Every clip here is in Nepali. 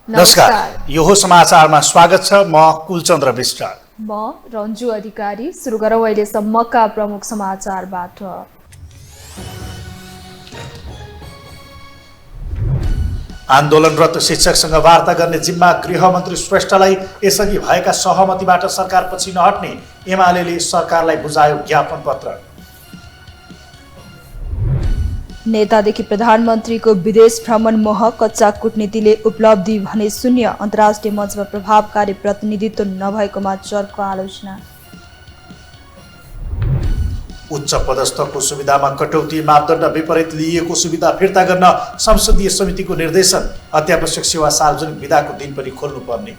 नमस्कार, यो हो समाचारमा स्वागत छ। म कुलचन्द्र विष्ट, म रन्जु अधिकारी। सुरु गरौँ अहिलेसम्मका प्रमुख समाचारबाट। आन्दोलनरत शिक्षकसँग वार्ता गर्ने जिम्मा गृहमन्त्री श्रेष्ठलाई। यसअघि भएका सहमतिबाट सरकार पछि नहट्ने एमालेले सरकारलाई बुझायो ज्ञापन पत्र। नेतादेखि प्रधानमन्त्रीको विदेश भ्रमण मोह, कच्चा कूटनीतिले उपलब्धि भने शून्य। अन्तर्राष्ट्रिय मञ्चमा प्रभावकारी प्रतिनिधित्व नभएकोमा चर्को आलोचना। उच्च पदस्थको सुविधामा कटौती, मापदण्ड विपरीत लिइएको सुविधा फिर्ता गर्न संसदीय समितिको निर्देशन। अत्यावश्यक सेवा सार्वजनिक विधाको दिन पनि खोल्नुपर्ने।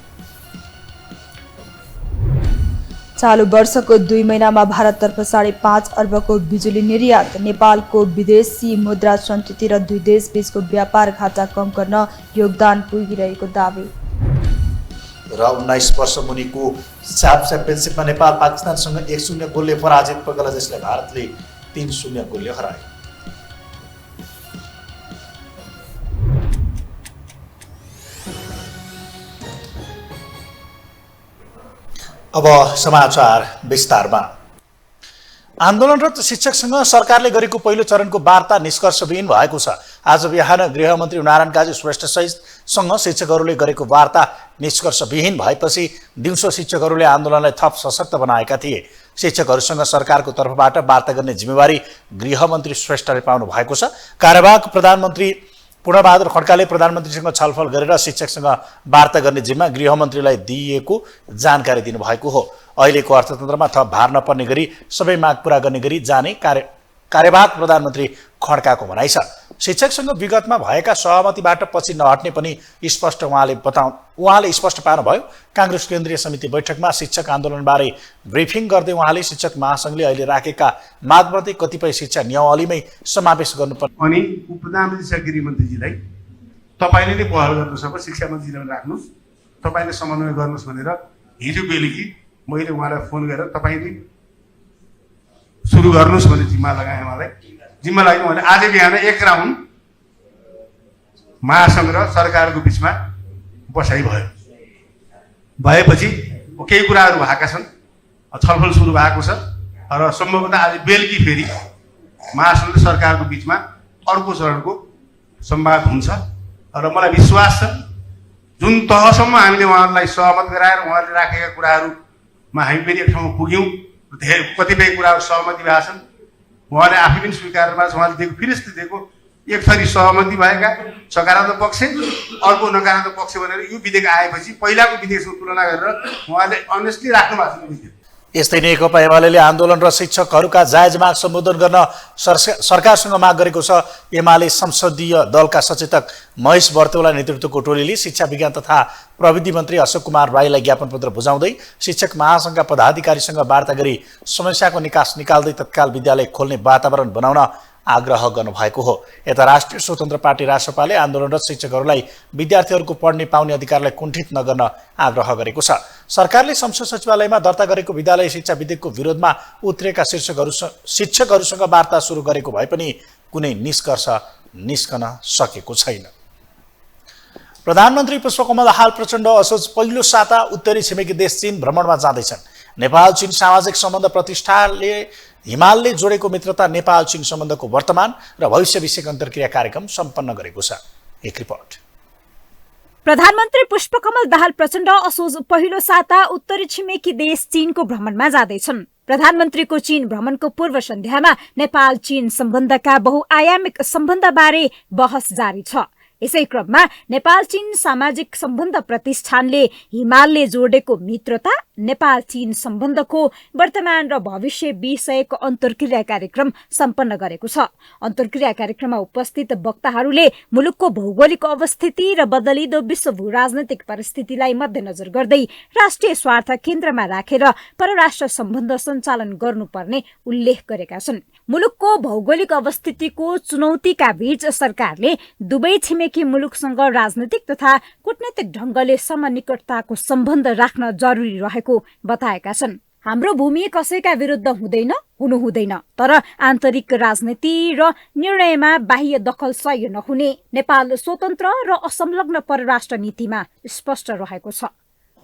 चालु वर्षको 2 महिनामा भारततर्फ 5.5 अर्बको बिजुली निर्यात। नेपालको विदेशी मुद्रा सञ्चित र दुई देशबीचको व्यापार घाटा कम गर्न योगदान पुगिरहेको दावी। र 19 वर्ष मुनिको साफ च्याम्पियनसिपमा नेपाल पाकिस्तानसँग 1-0 गोलले पराजित। बङ्गलादेशलाई भारतले 3-0 गोलले हरायो। अब समाचार विस्तारमा। आन्दोलनरत शिक्षकसँग सरकारले गरेको पहिलो चरणको वार्ता निष्कर्षविहीन भएको छ। आज बिहान गृहमन्त्री नारायण काजी श्रेष्ठसँग शिक्षकहरूले गरेको वार्ता निष्कर्षविहीन भएपछि दिउँसो शिक्षकहरूले आन्दोलनलाई थप सशक्त बनाएका थिए। शिक्षकहरूसँग सरकारको तर्फबाट वार्ता गर्ने जिम्मेवारी गृहमन्त्री श्रेष्ठले पाउनु भएको छ। कार्यवाहक प्रधानमन्त्री पूर्णबहादुर खड्काले प्रधानमन्त्रीसँग छलफल गरेर शिक्षकसँग वार्ता गर्ने जिम्मा गृहमन्त्रीलाई दिइएको जानकारी दिनुभएको हो। अहिलेको अर्थतन्त्रमा थप भार नपर्ने गरी सबै माग पूरा गर्ने गरी जाने कार्यवाहक प्रधानमन्त्री खड्काको भनाइ छ। शिक्षकसँग विगतमा भएका सहमतिबाट पछि नहट्ने पनि स्पष्ट उहाँले स्पष्ट पार्नुभयो। काङ्ग्रेस केन्द्रीय समिति बैठकमा शिक्षक आन्दोलनबारे ब्रिफिङ गर्दै उहाँले शिक्षक महासङ्घले अहिले राखेका मागप्रति कतिपय शिक्षा नियमावलीमै समावेश गर्नुपर्ने अनि उपप्रधानमन्त्री गृहमन्त्रीजीलाई तपाईँले नै पहल गर्नुहोस्, अब शिक्षा मन्त्रीलाई राख्नुहोस्, तपाईँले समन्वय गर्नुहोस् भनेर हिजो बेलुकी मैले उहाँलाई फोन गरेर तपाईँले सुरु गर्नुहोस् भने जिम्मा लगाएँ। उहाँलाई जिम्मा लाग्यो भने आज बिहान 1 राउन्ड महासङ्घ र सरकारको बिचमा बसाइ भयो। भएपछि केही कुराहरू भएका छन्, छलफल सुरु भएको छ र सम्भवतः आज बेलुकी फेरि महासङ्घ र सरकारको बिचमा अर्को चरणको संवाद हुन्छ र मलाई विश्वास छ जुन तहसम्म हामीले उहाँहरूलाई सहमत गराएर उहाँले राखेका कुराहरूमा हामी फेरि एक ठाउँमा पुग्यौँ। कतिपय कुराहरू सहमति भएका छन्, उहाँले आफै पनि स्वीकार गरेर उहाँले दिएको फिरिस्त दिएको एक थरी सहमति भएका सकारात्मक पक्ष, अर्को नकारात्मक पक्ष भनेर यो विधेयक आएपछि पहिलाको विधेयकसँग तुलना गरेर उहाँले अनेस्टली राख्नु भएको छ विधेयक। यस्तै नेकपा एमाले आन्दोलन र शिक्षकहरूका जायज माग सम्बोधन गर्न सरकारसँग माग गरेको छ। एमाले संसदीय दलका सचेतक महेश बर्तेउला नेतृत्वको टोलीले शिक्षा विज्ञान तथा प्रविधि मन्त्री अशोक कुमार राईलाई ज्ञापन पत्र बुझाउँदै शिक्षक महासङ्घका पदाधिकारीसँग वार्ता गरी समस्याको निकास निकाल्दै तत्काल विद्यालय खोल्ने वातावरण बनाउन आग्रह गर्नुभएको हो। यता राष्ट्रिय स्वतन्त्र पार्टी रासपाले आन्दोलनरत शिक्षकहरूलाई विद्यार्थीहरूको पढ्ने पाउने अधिकारलाई कुण्ठित नगर्न आग्रह गरेको छ। सरकारले संसद सचिवालयमा दर्ता गरेको विद्यालय शिक्षा विधेयकको विरोधमा उत्रेका शिक्षकहरूसँग वार्ता सुरु गरेको भए पनि कुनै निष्कर्ष निस्कन सकेको छैन। प्रधानमन्त्री पुष्पकमल दाहाल प्रचण्ड असोज पहिलो साता उत्तरी छिमेकी देश चीन भ्रमणमा जाँदैछन्। नेपाल चीन सामाजिक सम्बन्ध प्रतिष्ठानले हिमालले जोडेको मित्रता नेपाल चीन सम्बन्धको वर्तमान र भविष्य विषयक अन्तर्क्रिया कार्यक्रम सम्पन्न गरेको छ। एक रिपोर्ट। प्रधानमन्त्री पुष्पकमल दाहाल प्रचण्ड असोज पहिलो साता उत्तरी छिमेकी देश चीनको भ्रमणमा जाँदैछन्। प्रधानमन्त्रीको चीन भ्रमणको पूर्व सन्ध्यामा नेपाल चीन सम्बन्धका बहुआयामिक सम्बन्धबारे बहस जारी छ। यसै क्रममा नेपाल चीन सामाजिक सम्बन्ध प्रतिष्ठानले हिमालले जोडेको मित्रता नेपाल चीन सम्बन्धको वर्तमान र भविष्य विषयक अन्तर्क्रिया कार्यक्रम सम्पन्न गरेको छ। अन्तर्क्रिया कार्यक्रममा उपस्थित वक्ताहरूले मुलुकको भौगोलिक अवस्थिति र बदलिदो विश्व भू राजनैतिक परिस्थितिलाई मध्यनजर गर्दै राष्ट्रिय स्वार्थ केन्द्रमा राखेर परराष्ट्र सम्बन्ध सञ्चालन गर्नुपर्ने उल्लेख गरेका छन्। मुलुकको भौगोलिक अवस्थितिको चुनौतीका बीच सरकारले दुवै छिमेकी मुलुकसँग राजनैतिक तथा कूटनीतिक ढंगले समनिकटताको सम्बन्ध राख्न जरुरी रहेको बताएका छन्। हाम्रो भूमि कसैका विरुद्ध हुनु हुँदैन, तर आन्तरिक राजनीति र निर्णयमा बाह्य दखल सह्य नहुने नेपाल स्वतन्त्र र असंलग्न परराष्ट्र नीतिमा स्पष्ट रहेको छ।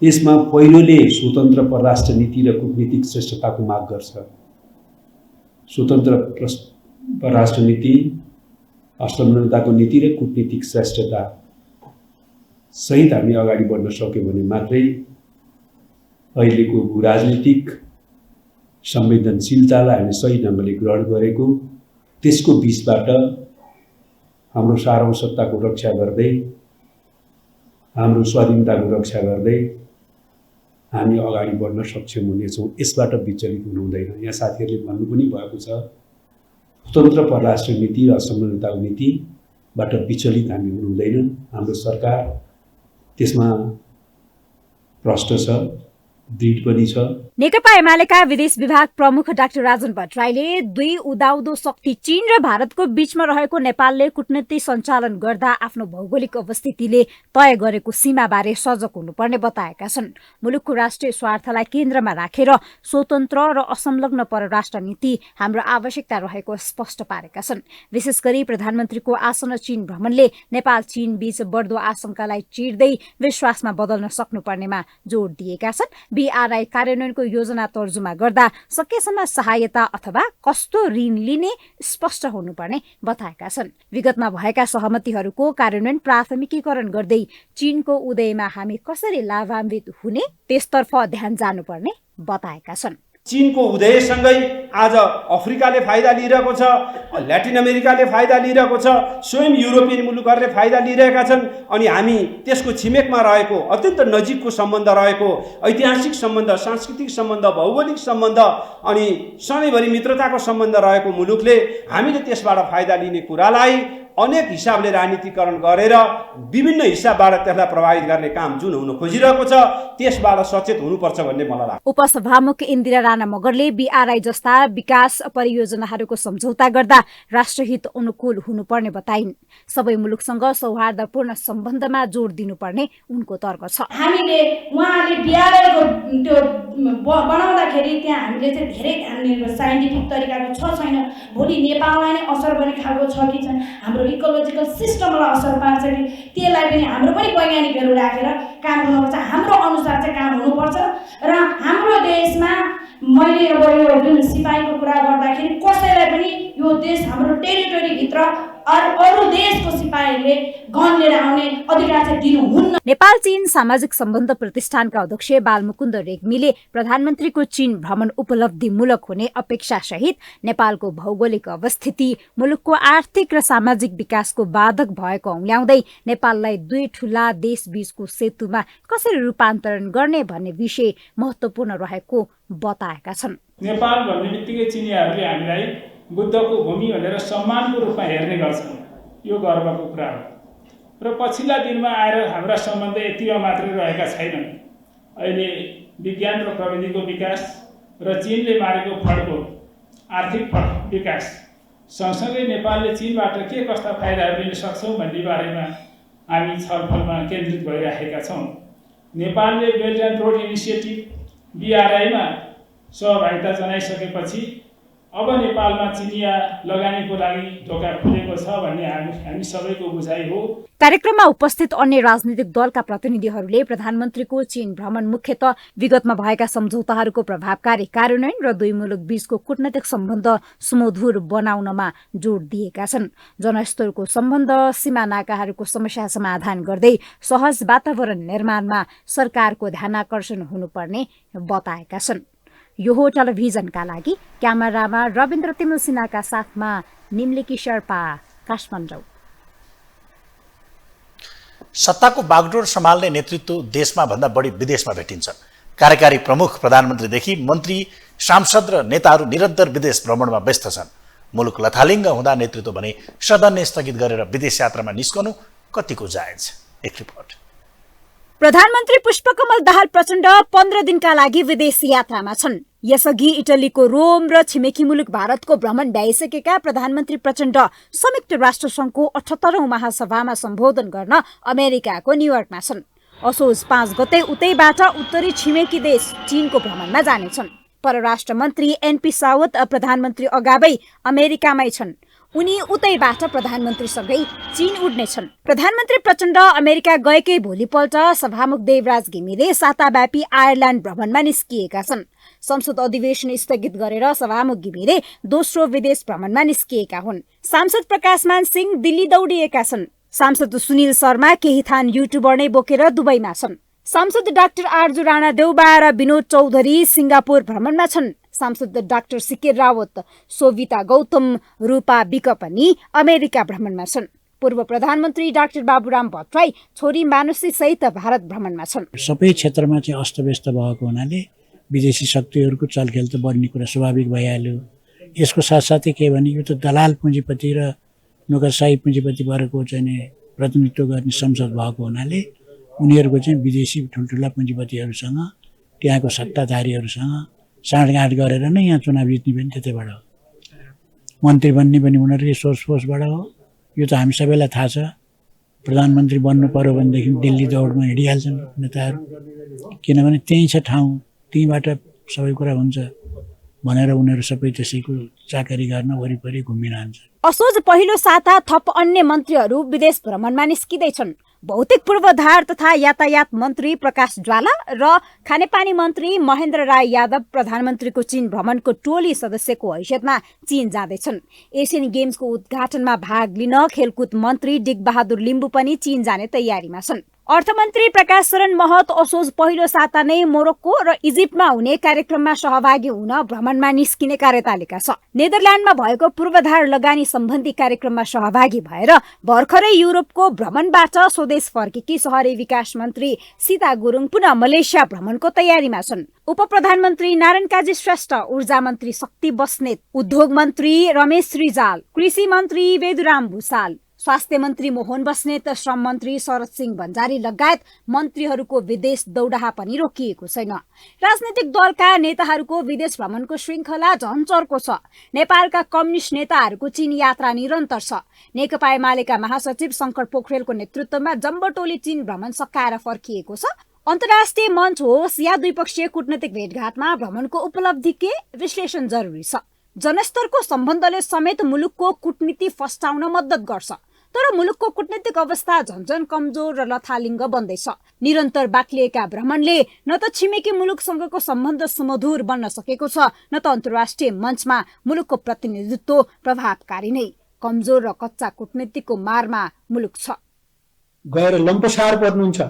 यसमा पहिलोले स्वतन्त्र परराष्ट्र नीति र कूटनीतिक श्रेष्ठताको माग गर्छ। स्वतन्त्र परराष्ट्र नीति, असंलग्नताको नीति र कूटनीतिक श्रेष्ठता सहित हामी अगाडि बढ्न सक्यौँ भने मात्रै अहिलेको राजनीतिक संवेदनशीलतालाई हामी सही ढङ्गले ग्रहण गरेको, त्यसको बीचबाट हाम्रो सार्वभौमसत्ताको रक्षा गर्दै, हाम्रो स्वाधीनताको रक्षा गर्दै हामी अगाडि बढ्न सक्षम हुनेछौँ। यसबाट विचलित हुनु हुँदैन। यहाँ साथीहरूले भन्नु पनि भएको छ, स्वतन्त्र परराष्ट्र नीति र असंलग्नताको नीतिबाट विचलित हामी हुनु हुँदैन। हाम्रो सरकार त्यसमा प्रष्ट छ, दृढ पनि छ। नेकपा एमालेका विदेश विभाग प्रमुख डाक्टर राजन भट्टराईले दुई उदाउँदो शक्ति चीन र भारतको बीचमा रहेको नेपालले कूटनीति सञ्चालन गर्दा आफ्नो भौगोलिक अवस्थितिले तय गरेको सीमाबारे सजग हुनुपर्ने बताएका छन्। मुलुकको राष्ट्रिय स्वार्थलाई केन्द्रमा राखेर स्वतन्त्र र असंलग्न परराष्ट्र नीति हाम्रो आवश्यकता रहेको स्पष्ट पारेका छन्। विशेष गरी प्रधानमन्त्रीको आसन्न चीन भ्रमणले नेपाल चीन बीच बढ्दो आशंकालाई चिर्दै विश्वासमा बदल्न सक्नुपर्नेमा जोड दिएका छन्। बीआरआई कार्यान्वयनको योजना तर्जुमा गर्दा सकेसम्म सहायता अथवा कस्तो ऋण लिने स्पष्ट हुनुपर्ने बताएका छन्। विगतमा भएका सहमतिहरूको कार्यान्वयन प्राथमिकीकरण गर्दै चीनको उदयमा हामी कसरी लाभान्वित हुने त्यसतर्फ ध्यान जानुपर्ने बताएका छन्। चीनको उदयसँगै आज अफ्रिकाले फाइदा लिइरहेको छ, ल्याटिन अमेरिकाले फाइदा लिइरहेको छ, स्वयं युरोपियन मुलुकहरूले फाइदा लिइरहेका छन्। अनि हामी त्यसको छिमेकमा रहेको अत्यन्त नजिकको सम्बन्ध रहेको ऐतिहासिक सम्बन्ध, सांस्कृतिक सम्बन्ध, भौगोलिक सम्बन्ध अनि सधैँभरि मित्रताको सम्बन्ध रहेको मुलुकले हामीले त्यसबाट फाइदा लिने कुरालाई अनेक हिसाबले राजनीतिकरण गरेर विभिन्न हिसाबबाट त्यसलाई प्रभावित गर्ने काम जुन हुन खोजिरहेको छ त्यसबाट सचेत हुनुपर्छ भन्ने मलाई लाग्छ। उपसभामुख इन्दिरा राणा मगरले बीआरआई जस्ता विकास परियोजनाहरूको सम्झौता गर्दा राष्ट्रहित अनुकूल हुनुपर्ने बताइन्। सबै मुलुकसँग सौहार्दपूर्ण सम्बन्धमा जोड दिनुपर्ने उनको तर्क छ। हामीले उहाँले बीआरआईको त्यो बनाउँदाखेरि त्यहाँ हामीले चाहिँ धेरै ध्यान साइन्टिफिक तरिकाको छ छैन, भोलि नेपाललाई नै असर गर्ने खालको छ कि छैन, हाम्रो इकोलोजिकल सिस्टमलाई असर पार्छ कि, त्यसलाई पनि हाम्रो पनि वैज्ञानिकहरू राखेर काम गर्नुपर्छ। हाम्रो अनुसार चाहिँ काम हुनुपर्छ र हाम्रो देशमा मैले अब यो जुन सिपाहीको कुरा गर्दाखेरि कसैलाई पनि यो देश हाम्रो टेरिटोरीभित्र अरू देशको सिपाहीले गन लिएर आउने अधिकार चाहिँ दिनुहुन्न। नेपाल चीन सामाजिक सम्बन्ध प्रतिष्ठानका अध्यक्ष बालमुकुन्द रेग्मीले प्रधानमन्त्रीको चीन भ्रमण उपलब्धिमूलक हुने अपेक्षा सहित नेपालको भौगोलिक अवस्थिति मुलुकको आर्थिक र सामाजिक विकासको बाधक भएको औल्याउँदै नेपाललाई दुई ठूला देशबीचको सेतुमा कसरी रूपान्तरण गर्ने भन्ने विषय महत्त्वपूर्ण रहेको बताएका छन्। नेपाल भन्ने बित्तिकै चिनियाहरूले हामीलाई बुद्धको भूमि भनेर सम्मानको रूपमा हेर्ने गर्छन्। यो गर्वको कुरा हो र पछिल्ला दिनमा आएर हाम्रा सम्बन्ध यतिमा मात्रै रहेका छैनन्। अहिले विज्ञान र प्रविधिको विकास र चीनले मारेको फड्को आर्थिक विकास सँगसँगै नेपालले चीनबाट के कस्ता फाइदाहरू लिन सक्छौँ भन्ने बारेमा हामी छलफलमा केन्द्रित भइरहेका छौँ। नेपालले बेल्ट एन्ड रोड इनिसिएटिभ बीआरआईमा सहभागिता जनाइसकेपछि अब नेपालमा चिनिया लगानीको लागि ढोका खुलेको छ भन्ने हामी सबैको बुझाइ हो। कार्यक्रममा उपस्थित अन्य राजनीतिक दलका प्रतिनिधिहरूले प्रधानमन्त्रीको चीन भ्रमण मुख्यतः विगतमा भएका सम्झौताहरूको प्रभावकारी कार्यान्वयन र दुई मुलुक बीचको कूटनीतिक सम्बन्ध सुमधुर बनाउनमा जोड दिएका छन्। जनस्तरको सम्बन्ध, सीमा नाकाहरूको समस्या समाधान गर्दै सहज वातावरण निर्माणमा सरकारको ध्यानाकर्षण हुनुपर्ने बताएका छन्। यो हो टेलिभिजनका लागि क्यामेरामा रविन्द्र तिमल सिन्हाका साथमा निम्लिकी शेर्पा, काठमाडौँ। सत्ताको बागडोर सम्हाल्ने नेतृत्व देशमा भन्दा बढी विदेशमा भेटिन्छ। कार्यकारी प्रमुख प्रधानमन्त्रीदेखि मन्त्री सांसद र नेताहरू निरन्तर विदेश भ्रमणमा व्यस्त छन्। मुलुक लथालिङ्ग हुँदा नेतृत्व भने सदन स्थगित गरेर विदेश यात्रामा निस्कनु कतिको जायज? एक रिपोर्ट। प्रधानमन्त्री पुष्पकमल दाहाल प्रचण्ड 15 दिनका लागि विदेश यात्रामा छन्। यसअघि इटलीको रोम र छिमेकी मुलुक भारतको भ्रमण भ्याइसकेका प्रधानमन्त्री प्रचण्ड संयुक्त राष्ट्र संघको 78औं महासभामा सम्बोधन गर्न अमेरिकाको न्युयोर्कमा छन्। असोज 5 गते उतैबाट उत्तरी छिमेकी देश चीनको भ्रमणमा जानेछन्। परराष्ट्र मन्त्री एनपी सावत प्रधानमन्त्री अगावै अमेरिकामै छन्। उनी उतैबाट प्रधानमन्त्रीसँगै चीन उड्नेछन्। प्रधानमन्त्री प्रचण्ड अमेरिका गएकै भोलिपल्ट सभामुख देवराज घिमिरे साताव्यापी आयरल्यान्ड भ्रमणमा निस्किएका छन्। संसद अधिवेशन स्थगित गरेर सभामुख घिमिरे दोस्रो विदेश भ्रमणमा निस्किएका हुन्। सांसद प्रकाशमान सिंह दिल्ली दौडिएका छन्। सांसद सुनिल शर्मा केही थान युट्युबर नै बोकेर दुबईमा छन्। सांसद डाक्टर आरजु राणा देउबा र विनोद चौधरी सिंगापुर भ्रमणमा छन्। सांसद डाक्टर सीके रावत, सोभिता गौतम, रूपा विक पनि अमेरिका भ्रमणमा छन्। पूर्व प्रधानमन्त्री डाक्टर बाबुराम भट्टराई छोरी मानुषी सहित भारत भ्रमणमा छन्। सबै क्षेत्रमा चाहिँ अस्तव्यस्त भएको हुनाले विदेशी शक्तिहरूको चलखेल त बढ्ने कुरा स्वाभाविक भइहाल्यो। यसको साथसाथै के भने यो त दलाल पुँजीपति र नोकरशाही पुँजीपतिहरूको चाहिँ प्रतिनिधित्व गर्ने संसद भएको हुनाले उनीहरूको चाहिँ विदेशी ठुल्ठुला पुँजीपतिहरूसँग त्यहाँको सत्ताधारीहरूसँग साँठगाँठ गरेर नै यहाँ चुनाव जित्ने पनि त्यतैबाट हो। मन्त्री बन्ने पनि उनीहरूले सोर्सबाट हो। यो त हामी सबैलाई थाहा छ। प्रधानमन्त्री बन्नु पर्यो भनेदेखि दिल्ली दौडमा हिँडिहाल्छन् नेताहरू, किनभने त्यहीँ छ ठाउँ, त्यहीँबाट सबै कुरा हुन्छ भनेर उनीहरू सबै त्यसैको चाकरी गर्न वरिपरि घुमिरहन्छ। असोज पहिलो साता थप अन्य मन्त्रीहरू विदेश भ्रमणमा निस्किँदैछन्। भौतिक पूर्वाधार तथा यातायात मन्त्री प्रकाश ज्वाला र खानेपानी मन्त्री महेन्द्र राय यादव प्रधानमन्त्रीको चीन भ्रमणको टोली सदस्यको हैसियतमा चीन जाँदैछन्। एसियन गेम्सको उद्घाटनमा भाग लिन खेलकुद मन्त्री डिकबहादुर लिम्बू पनि चीन जाने तयारीमा छन्। अर्थमन्त्री प्रकाश शरण महत असोज पहिलो साता नै मोरक्को र इजिप्टमा हुने कार्यक्रममा सहभागी हुन भ्रमणमा निस्किने कार्यतालिका छ। नेदरल्यान्डमा भएको पूर्वाधार लगानी सम्बन्धी कार्यक्रममा सहभागी भएर भर्खरै युरोपको भ्रमणबाट स्वदेश फर्केकी शहरी विकास मन्त्री सीता गुरुङ पुनः मलेसिया भ्रमणको तयारीमा छन्। उप प्रधानमन्त्री नारायण काजी श्रेष्ठ, ऊर्जा मन्त्री शक्ति बस्नेत, उद्योग मन्त्री रमेश रिजाल, कृषि मन्त्री वेदुराम भूषाल, स्वास्थ्य मन्त्री मोहन बस्नेत, श्रम मन्त्री शरद सिंह भण्डारी लगायत मन्त्रीहरूको विदेश दौडाहा पनि रोकिएको छैन। राजनैतिक दलका नेताहरूको विदेश भ्रमणको श्रृङ्खला झन् चर्को छ। नेपालका कम्युनिस्ट नेताहरूको चीन यात्रा निरन्तर छ। नेकपा एमालेका महासचिव शङ्कर पोखरेलको नेतृत्वमा जम्बो टोली चीन भ्रमण सकाएर फर्किएको छ। अन्तर्राष्ट्रिय मञ्च होस् या द्विपक्षीय कूटनीतिक भेटघाटमा भ्रमणको उपलब्धि के विश्लेषण जरुरी छ। जनस्तरको सम्बन्धले समेत मुलुकको कूटनीति फस्टाउन मद्दत गर्छ, तर मुलुकको कूटनीतिक अवस्था झन्झन कमजोर र लथालिङ्ग बन्दैछ। निरन्तर बाक्लिएका भ्रमणले न त छिमेकी मुलुकसँगको सम्बन्ध सुमधुर बन्न सकेको छ, न त अन्तर्राष्ट्रिय मञ्चमा मुलुकको प्रतिनिधित्व प्रभावकारी नै। कमजोर र कच्चा कूटनीतिको मारमा मुलुक छ। गएर लम्पसार पर्नुहुन्छ,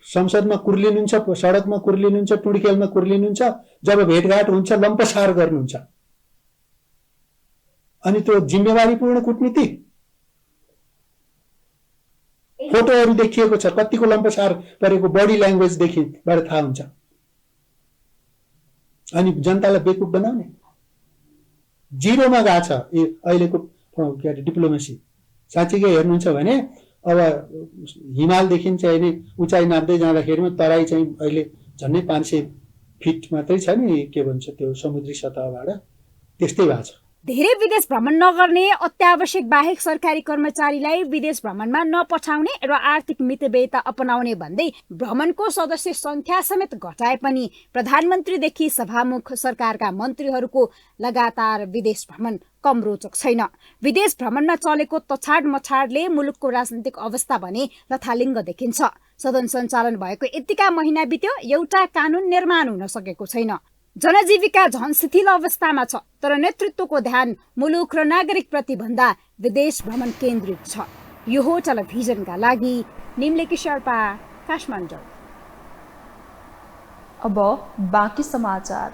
संसदमा कुर्लिनुहुन्छ, सडकमा कुर्लिनुहुन्छ, टुडीखेलमा कुर्लिनुहुन्छ, जब भेटघाट हुन्छ लम्पसार गर्नुहुन्छ। अनि त्यो जिम्मेवारीपूर्ण कूटनीति फोटोहरू देखिएको छ, कतिको लम्पसार परेको बडी ल्याङ्ग्वेजदेखिबाट थाहा हुन्छ। अनि जनतालाई बेकुफ बनाउने जिरोमा गएको छ अहिलेको डिप्लोमेसी। साँच्चीकै हेर्नुहुन्छ भने अब हिमालदेखि चाहिँ अहिले उचाइ नाप्दै जाँदाखेरिमा तराई चाहिँ अहिले झन्डै 500 फिट मात्रै छ नि, के भन्छ त्यो समुद्री सतहबाट, त्यस्तै भएको छ। धेरै विदेश भ्रमण नगर्ने, अत्यावश्यक बाहेक सरकारी कर्मचारीलाई विदेश भ्रमणमा नपठाउने र आर्थिक मितव्ययता अपनाउने भन्दै भ्रमणको सदस्य संख्या समेत घटाए पनि प्रधानमन्त्रीदेखि सभामुख सरकारका मन्त्रीहरूको लगातार विदेश भ्रमण कम रोचक छैन। विदेश भ्रमणमा चलेको तछाड मछाडले मुलुकको राजनीतिक अवस्था भने लथालिङ्ग देखिन्छ। सदन सञ्चालन भएको यतिका महिना बित्यो, एउटा कानून निर्माण हुन सकेको छैन। जनजीविका झन शिथिल अवस्थामा छ, तर नेतृत्वको ध्यान मुलुक र नागरिक प्रति भन्दा विदेश भ्रमण केन्द्रित छ। यो हो टेलिभिजनका लागि निम्लेकी शेर्पा, काठमाडौँ। अब बाँकी समाचार।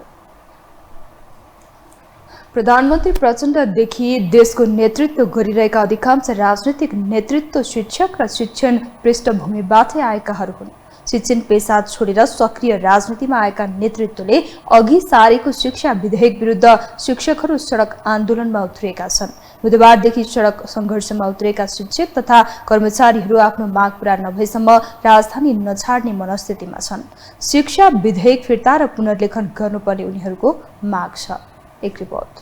प्रधानमन्त्री प्रचण्डदेखि देशको नेतृत्व गरिरहेका अधिकांश राजनैतिक नेतृत्व शिक्षक र शिक्षण पृष्ठभूमिबाटै आएकाहरू हुन्। शिक्षण पेसा छोडेर सक्रिय राजनीतिमा आएका नेतृत्वले अघि सारेको शिक्षा विधेयक विरुद्ध शिक्षकहरू सडक आन्दोलनमा उत्रिएका छन्। बुधबारदेखि सडक सङ्घर्षमा उत्रिएका शिक्षक तथा कर्मचारीहरू आफ्नो माग पूरा नभएसम्म राजधानी नछाड्ने मनस्थितिमा छन्। शिक्षा विधेयक फिर्ता र पुनर्लेखन गर्नुपर्ने उनीहरूको माग छ। एक रिपोर्ट।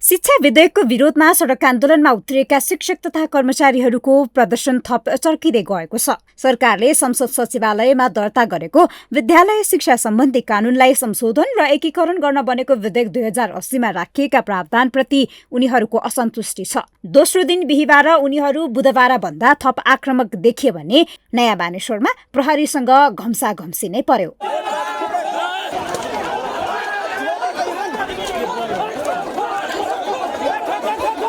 शिक्षा विधेयकको विरोधमा सडक आन्दोलनमा उत्रिएका शिक्षक तथा कर्मचारीहरूको प्रदर्शन थप चर्किँदै गएको छ। सरकारले संसद सचिवालयमा दर्ता गरेको विद्यालय शिक्षा सम्बन्धी कानूनलाई संशोधन र एकीकरण गर्न बनेको विधेयक 2080 मा राखिएका प्रावधानप्रति उनीहरूको असन्तुष्टि छ। दोस्रो दिन बिहिबार उनीहरू बुधबार भन्दा थप आक्रामक देखिए भने नयाँ बानेश्वरमा प्रहरीसँग घम्साघम्सी नै पर्यो।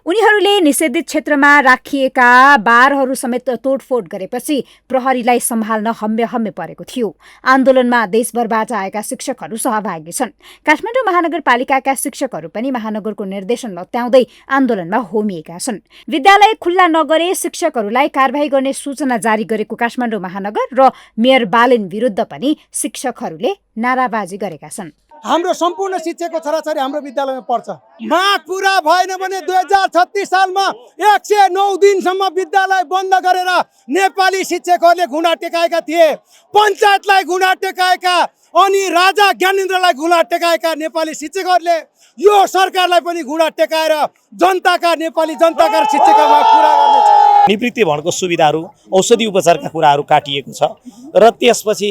उनीहरूले निषेधित क्षेत्रमा राखिएका बारहरू समेत तोडफोड गरेपछि प्रहरीलाई सम्हाल्न हम्मे परेको थियो। आन्दोलनमा देशभरबाट आएका शिक्षकहरू सहभागी छन्। काठमाडौँ महानगरपालिकाका शिक्षकहरू पनि महानगरको निर्देशन लत्याउँदै आन्दोलनमा होमिएका छन्। विद्यालय खुल्ला नगरे शिक्षकहरूलाई कारबाही गर्ने सूचना जारी गरेको काठमाडौँ महानगर र मेयर बालेन विरुद्ध पनि शिक्षकहरूले नाराबाजी गरेका छन्। हाम्रो सम्पूर्ण शिक्षकको छोराछोरी हाम्रो विद्यालयमा पढ्छ। माग पूरा भएन भने 2036 सालमा 109 दिनसम्म विद्यालय बन्द गरेर नेपाली शिक्षकहरूले घुँडा टेकाएका थिए। पञ्चायतलाई घुँडा टेकाएका अनि राजा ज्ञानेन्द्रलाई घुँडा टेकाएका नेपाली शिक्षकहरूले यो सरकारलाई पनि घुँडा टेकाएर जनताका नेपाली जनताका शिक्षकका माग पूरा गर्नेछ। निवृत्ति भवनको सुविधाहरू, औषधि उपचारका कुराहरू काटिएको छ र त्यसपछि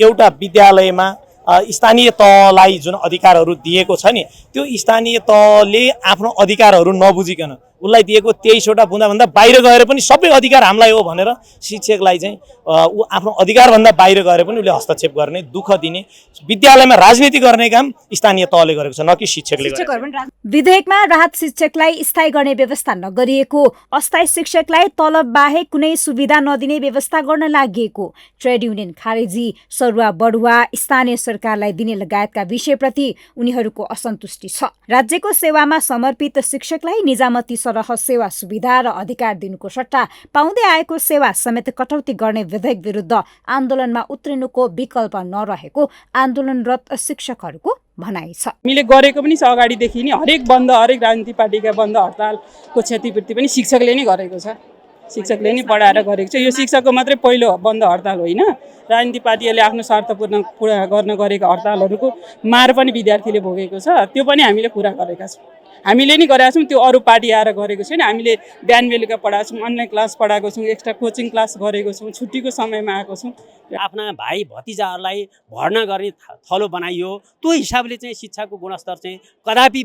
एउटा विद्यालयमा स्थानीय तहलाई जुन अधिकारहरू दिएको छ नि, त्यो स्थानीय तहले आफ्नो अधिकारहरू नबुझिकन उसलाई दिएको 23वटा बुँदाभन्दा बाहिर गएर पनि सबै अधिकार हामीलाई हो भनेर शिक्षकलाई चाहिँ ऊ आफ्नो अधिकारभन्दा बाहिर गएर पनि उसले हस्तक्षेप गर्ने, दुःख दिने, विद्यालयमा राजनीति गर्ने काम स्थानीय तहले गरेको छ, न कि शिक्षकले गरेको। विधेयकमा राहत शिक्षकलाई स्थायी गर्ने व्यवस्था नगरिएको, अस्थायी शिक्षकलाई तलब बाहेक कुनै सुविधा नदिने व्यवस्था गर्न लागि ट्रेड युनियन खारेजी, सरुवा बढुवा स्थानीय सरकारलाई दिने लगायतका विषयप्रति उनीहरूको असन्तुष्टि छ। राज्यको सेवामा समर्पित शिक्षकलाई निजामती सरह सेवा सुविधा र अधिकार दिनुको सट्टा पाउँदै आएको सेवा समेत कटौती गर्ने विधेयक विरुद्ध आन्दोलनमा उत्रिनुको विकल्प नरहेको आन्दोलनरत शिक्षकहरूको भनाइ छ। हामीले गरेको पनि छ अगाडिदेखि नै, हरेक बन्द, हरेक राजनीतिक पार्टीका बन्द हडतालको क्षतिपूर्ति पनि शिक्षकले नै गरेको छ, शिक्षकले नै पढाएर गरेको छ। यो शिक्षकको मात्रै पहिलो बन्द हडताल होइन। राजनीतिक पार्टीहरूले आफ्नो स्वार्थपूर्ण पुरा गर्न गरेका हडतालहरूको मार पनि विद्यार्थीले भोगेको छ, त्यो पनि हामीले पुरा गरेका छौँ। हामीले नै गरेका छौँ, त्यो अरू पार्टी आएर गरेको छैन। हामीले बिहान बेलुका पढाएको छौँ, अनलाइन क्लास पढाएको छौँ, एक्स्ट्रा कोचिङ क्लास गरेको छौँ, छुट्टीको समयमा आएको छौँ। आफ्ना भाइ भतिजाहरूलाई भर्ना गर्ने थलो बनाइयो, त्यो हिसाबले चाहिँ शिक्षाको गुणस्तर चाहिँ कदापि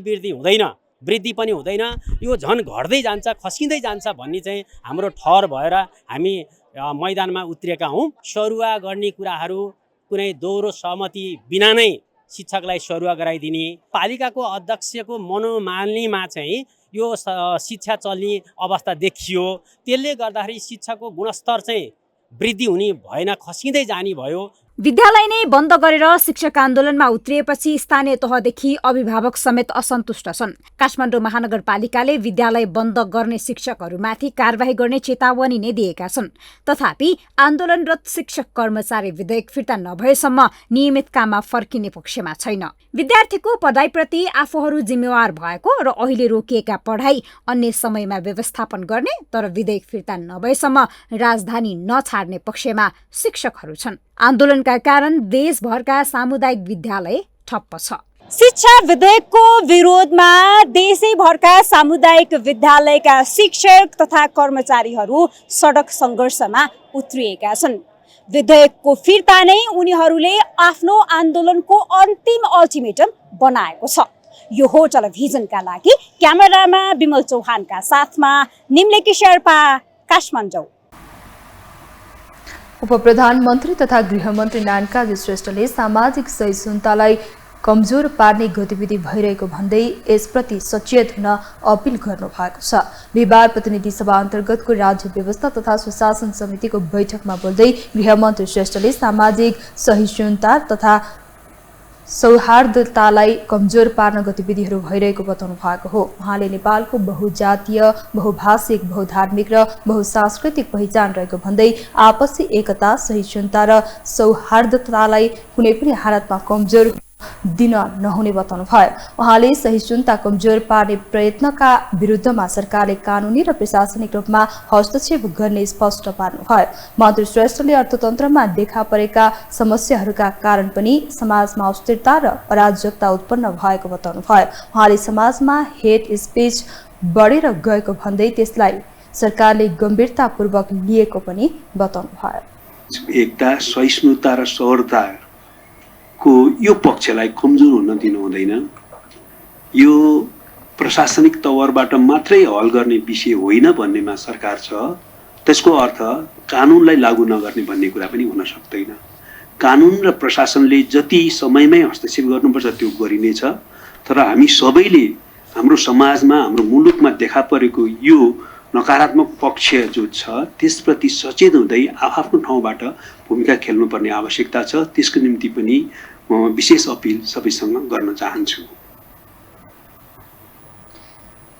वृद्धि पनि हुँदैन, यो झन् घट्दै जान्छ, खस्किँदै जान्छ भन्ने चाहिँ हाम्रो ठहर भएर हामी मैदानमा उत्रिएका हौँ। सरुवा गर्ने कुराहरू कुनै दोहोरो सहमति बिना नै शिक्षकलाई सरुवा गराइदिने, पालिकाको अध्यक्षको मनोमालिनीमा चाहिँ यो शिक्षा चल्ने अवस्था देखियो। त्यसले गर्दाखेरि शिक्षाको गुणस्तर चाहिँ वृद्धि हुने भएन, खस्किँदै जाने भयो। विद्यालय नै बन्द गरेर शिक्षक आन्दोलनमा उत्रिएपछि स्थानीय तहदेखि अभिभावक समेत असन्तुष्ट छन्। काठमाडौँ महानगरपालिकाले विद्यालय बन्द गर्ने शिक्षकहरूमाथि कारबाही गर्ने चेतावनी नै दिएका छन्। तथापि आन्दोलनरत शिक्षक कर्मचारी विधेयक फिर्ता नभएसम्म नियमित काममा फर्किने पक्षमा छैन। विद्यार्थीको पढाइप्रति आफूहरू जिम्मेवार भएको र अहिले रोकिएका पढाइ अन्य समयमा व्यवस्थापन गर्ने तर विधेयक फिर्ता नभएसम्म राजधानी नछाड्ने पक्षमा शिक्षकहरू छन्। आन्दोलनका कारण देशभरका सामुदायिक विद्यालय ठप्प छ। शिक्षा विधेयकको विरोधमा देशैभरका सामुदायिक विद्यालयका शिक्षक तथा कर्मचारीहरू सडक सङ्घर्षमा उत्रिएका छन्। विधेयकको फिर्ता नै उनीहरूले आफ्नो आन्दोलनको अन्तिम अल्टिमेटम बनाएको छ। यो हो टेलिभिजनका लागि क्यामेरामा विमल चौहानका साथमा निम्लेकी शेर्पा, काठमाडौँ। उपप्रधानमन्त्री तथा गृहमन्त्री नारायण श्रेष्ठले सामाजिक सहिष्णुतालाई कमजोर पार्ने गतिविधि भइरहेको भन्दै यसप्रति सचेत हुन अपिल गर्नुभएको छ। बिहिबार प्रतिनिधि सभा अन्तर्गतको राज्य व्यवस्था तथा सुशासन समितिको बैठकमा बोल्दै गृहमन्त्री श्रेष्ठले सामाजिक सहिष्णुता तथा सौहार्दतालाई कमजोर पार्न गतिविधिहरू भइरहेको बताउनु भएको हो। उहाँले नेपालको बहुजातीय, बहुभाषिक, बहुधार्मिक र बहुसांस्कृतिक पहिचान रहेको भन्दै आपसी एकता, सहिष्णुता र सौहार्दतालाई कुनै पनि हालतमा कमजोर दिन नहुने बताउनु भयो। उहाँले सहिष्णुता कमजोर पार्ने प्रयत्नका विरुद्धमा सरकारले कानुनी र प्रशासनिक रूपमा हस्तक्षेप गर्ने स्पष्ट पार्नुभयो। मन्त्री श्रेष्ठले अर्थतन्त्रमा देखा परेका समस्याहरूका कारण पनि समाजमा अस्थिरता र अराजकता उत्पन्न भएको बताउनु भयो। उहाँले समाजमा हेट स्पिच बढेर गएको भन्दै त्यसलाई सरकारले गम्भीरतापूर्वक लिएको पनि बताउनु भयो। एकता, सहिष्णुता र सौहार्दता को यो पक्षलाई कमजोर हुन दिनु हुँदैन। यो प्रशासनिक तवरबाट मात्रै हल गर्ने विषय होइन भन्नेमा सरकार छ। त्यसको अर्थ कानुनलाई लागू नगर्ने भन्ने कुरा पनि हुन सक्दैन। कानुन र प्रशासनले जति समयमै हस्तक्षेप गर्नुपर्छ त्यो गरिनेछ। तर हामी सबैले हाम्रो समाजमा, हाम्रो मुलुकमा देखा परेको यो नकारात्मक पक्ष जो छ त्यसप्रति सचेत हुँदै आफ्नो ठाउँबाट भूमिका खेल्नुपर्ने आवश्यकता छ। त्यसको निम्ति पनि म विशेष अपिल सबैसँग गर्न चाहन्छु।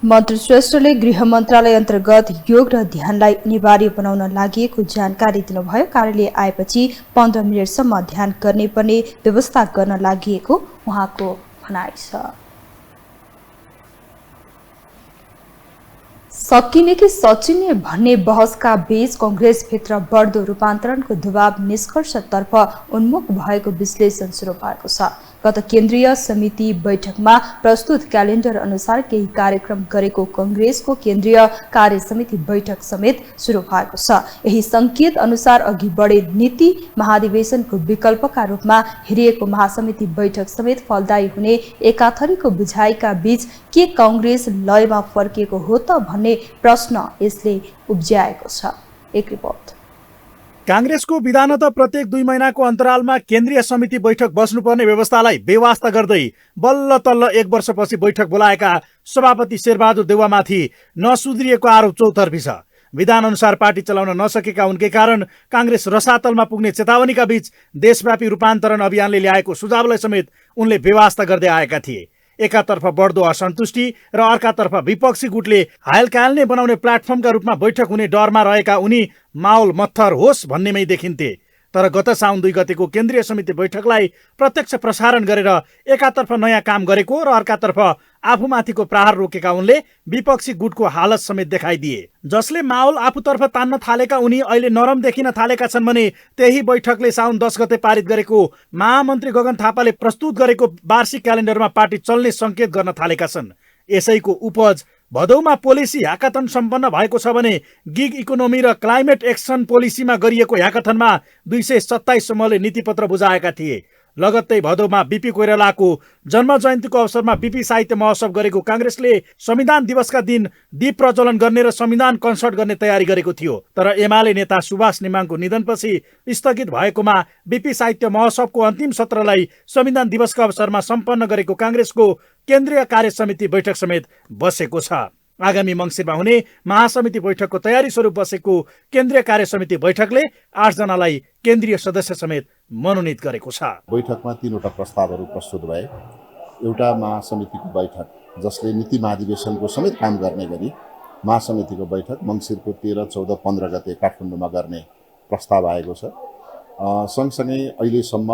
मन्त्री श्रेष्ठले गृह मन्त्रालय अन्तर्गत योग र ध्यानलाई अनिवार्य बनाउन लागि जानकारी दिनुभयो। कार्यालय आएपछि 15 मिनटसम्म ध्यान गर्ने पर्ने व्यवस्था गर्न लागि उहाँको भनाइ छ। सकिने कि सचिने भन्ने बहसका बीच कङ्ग्रेसभित्र बढ्दो रूपान्तरणको दबाव निष्कर्षतर्फ उन्मुख भएको विश्लेषण सुरु भएको छ। गत केन्द्रीय समिति बैठकमा प्रस्तुत क्यालेन्डर अनुसार केही कार्यक्रम गरेको कङ्ग्रेसको केन्द्रीय कार्य समिति बैठक समेत सुरु भएको छ। यही संकेत अनुसार अघि बढे नीति महाधिवेशनको विकल्पका रूपमा हेरिएको महासमिति बैठक समेत फलदायी हुने एकाथरीको बुझाइका बीच के कङ्ग्रेस लयमा फर्किएको हो त भन्ने प्रश्न यसले उब्ज्याएको छ। एक रिपोर्ट। कांग्रेसको विधानत प्रत्येक 2 महिनाको अन्तरालमा केन्द्रीय समिति बैठक बस्नुपर्ने व्यवस्थालाई बेवास्ता गर्दै बल्ल तल्ल 1 वर्षपछि बैठक बोलाएका सभापति शेरबहादुर देउवामाथि नसुध्रिएको आरोप चौतर्फी छ। विधान अनुसार पार्टी चलाउन नसकेका उनकै कारण कांग्रेस रसातलमा पुग्ने चेतावनीका बीच देशव्यापी रूपान्तरण अभियानले ल्याएको सुझावलाई समेत उनले बेवास्ता गर्दै आएका थिए। एकातर्फ बढ्दो असन्तुष्टि र अर्कातर्फ विपक्षी गुटले हालकालले बनाउने प्लाटफर्मका रूपमा बैठक हुने डरमा रहेका उनी माहौल मत्थर होस् भन्नेमै देखिन्थे। तर गत साउन 2 गतेको केन्द्रीय समिति बैठकलाई प्रत्यक्ष प्रसारण गरेर एकातर्फ नयाँ काम गरेको र अर्कातर्फ आफूमाथिको प्रहार रोकेका उनले विपक्षी गुटको हालत समेत देखाइदिए। जसले माहौल आफूतर्फ तान्न थालेका उनी अहिले नरम देखिन थालेका छन् भने त्यही बैठकले साउन 10 गते पारित गरेको महामन्त्री गगन थापाले प्रस्तुत गरेको वार्षिक क्यालेन्डरमा पार्टी चल्ने संकेत गर्न थालेका छन्। यसैको उपज भदौमा पोलिसी ह्याकाथन सम्पन्न भएको छ भने गिग इकोनोमी र क्लाइमेट एक्सन पोलिसीमा गरिएको ह्याकाथनमा 227 समूहले नीतिपत्र बुझाएका थिए। लगत्तै भदौमा बीपी कोइरालाको जन्म जयन्तीको अवसरमा बीपी साहित्य महोत्सव गरेको कांग्रेसले संविधान दिवसका दिन दीप प्रज्वलन गर्ने र संविधान कन्सर्ट गर्ने तयारी गरेको थियो। तर एमाले नेता सुभाष नेमाङको निधनपछि स्थगित भएकोमा बीपी साहित्य महोत्सवको अन्तिम सत्रलाई संविधान दिवसका अवसरमा सम्पन्न गरेको कांग्रेसको केन्द्रीय कार्य समिति बैठक समेत बसेको छ। आगामी मङ्सिरमा हुने महासमिति बैठकको तयारी स्वरूप बसेको केन्द्रीय कार्य समिति बैठकले 8 जनालाई केन्द्रीय सदस्य समेत मनोनित गरेको छ। बैठकमा 3 वटा प्रस्तावहरू प्रस्तुत भए। एउटा महासमितिको बैठक जसले नीति महाधिवेशनको समेत काम गर्ने गरी महासमितिको बैठक मङ्सिरको 13, 14, 15 गते काठमाडौँमा गर्ने प्रस्ताव आएको छ। सँगसँगै अहिलेसम्म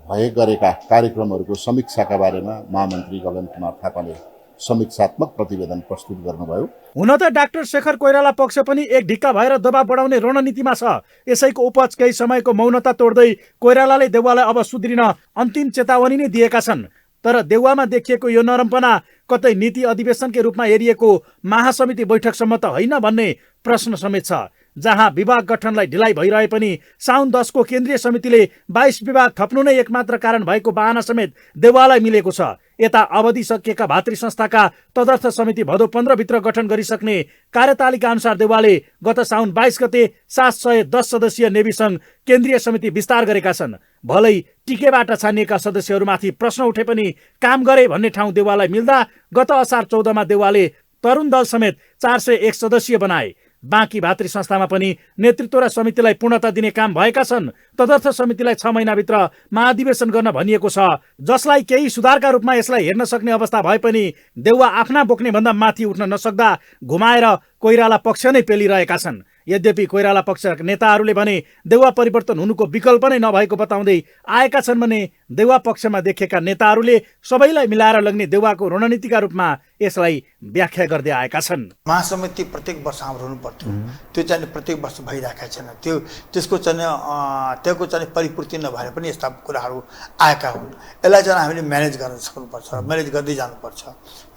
भए गरेका कार्यक्रमहरूको समीक्षाका बारेमा महामन्त्री गगन कुमार थापाले समीक्षात्मक प्रतिवेदन प्रस्तुत गर्नुभयो। हुन त डाक्टर शेखर कोइराला पक्ष पनि एक ढिक्का भएर दबाब बढाउने रणनीतिमा छ। यसैको उपज केही समयको मौनता तोड्दै कोइरालाले देउवालाई अब सुध्रिन अन्तिम चेतावनी नै दिएका छन्। तर देउवामा देखिएको यो नरमपना कतै नीति अधिवेशनकै रूपमा हेरिएको महासमिति बैठकसम्म त होइन भन्ने प्रश्न समेत छ। जहाँ विभाग गठनलाई ढिलाइ भइरहे पनि साउन 10 को केन्द्रीय समितिले 22 विभाग थप्नु नै एकमात्र कारण भएको बहाना समेत देउवालाई मिलेको छ। यता अवधि सकिएका भातृ संस्थाका तदर्थ समिति भदौ 15 भित्र गठन गरिसक्ने कार्यतालिका अनुसार देउवाले गत साउन 22 गते 710 सदस्यीय नेभी सङ्घ केन्द्रीय समिति विस्तार गरेका छन्। भलै टिकेबाट छानिएका सदस्यहरूमाथि प्रश्न उठे पनि काम गरे भन्ने ठाउँ देउवालाई मिल्दा गत असार 14 मा देउवाले तरुण दल समेत 401 सदस्यीय बनाए। बाँकी भातृ संस्थामा पनि नेतृत्व र समितिलाई पूर्णता दिने काम भएका छन्। तदर्थ समितिलाई 6 महिनाभित्र महाधिवेशन गर्न भनिएको छ, जसलाई केही सुधारका रूपमा यसलाई हेर्न सक्ने अवस्था भए पनि देउवा आफ्ना बोक्ने भन्दा माथि उठ्न नसक्दा घुमाएर कोइराला पक्ष नै पेलिरहेका छन्। यद्यपि कोइराला पक्षका नेताहरूले भने देउवा परिवर्तन हुनुको विकल्प नै नभएको बताउँदै आएका छन् भने देउवा पक्षमा देखिएका नेताहरूले सबैलाई मिलाएर लग्ने देउवाको रणनीतिका रूपमा यसलाई व्याख्या गर्दै आएका छन्। महासमिति प्रत्येक वर्ष हाम्रो हुनुपर्थ्यो, त्यो चाहिँ प्रत्येक वर्ष भइरहेका छैन। त्यसको चाहिँ परिपूर्ति नभएर पनि यस्ता कुराहरू आएका हुन्। यसलाई चाहिँ हामीले म्यानेज गर्न सक्नुपर्छ, म्यानेज गर्दै जानुपर्छ।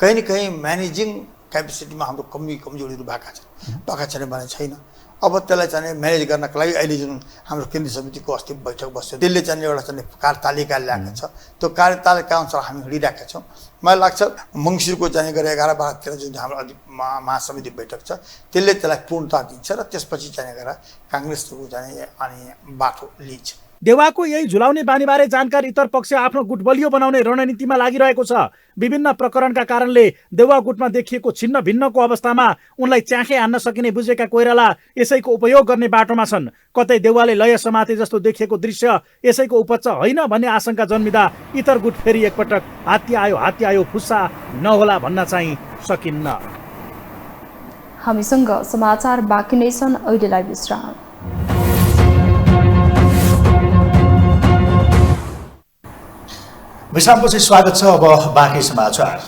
कहीँ न कहीँ म्यानेजिङ क्यापेसिटीमा हाम्रो कमजोरीहरू भएका छैन भने छैन। अब त्यसलाई चाहिँ म्यानेज गर्नको लागि अहिले जुन हाम्रो केन्द्रीय समितिको अस्ति बैठक बस्यो, त्यसले चाहिँ एउटा चाहिँ कार्यतालिका ल्याएको छ। त्यो कार्यतालिका अनुसार हामी हिँडिरहेका छौँ। मलाई लाग्छ मङ्सिरको चाहिँ 11-12 जुन हाम्रो महासमिति बैठक छ, त्यसले त्यसलाई पूर्णता दिन्छ र त्यसपछि चाहिँ काङ्ग्रेसको चाहिँ अनि बाटो लिन्छ। देउवाको यही झुलाउने बानीबारे जानकारी इतर पक्ष आफ्नो गुट बलियो बनाउने रणनीतिमा लागिरहेको छ। विभिन्न प्रकरणका कारणले देउवा गुटमा देखिएको छिन्न भिन्नको अवस्थामा उनलाई च्याखे हान्न सकिने बुझेका कोइराला यसैको उपयोग गर्ने बाटोमा छन्। कतै देउवाले लय समाते जस्तो देखिएको दृश्य यसैको उपज होइन भन्ने आशंका जन्मिँदा इतर गुट फेरि एकपटक हात्ती आयो फुस्सा नहोला भन्न चाहिँ सकिन्न। हामीसँग समाचार बाँकी नै छन्, अहिलेलाई विश्राम। विश्रामपछि स्वागत छ। अब बाँकी समाचार।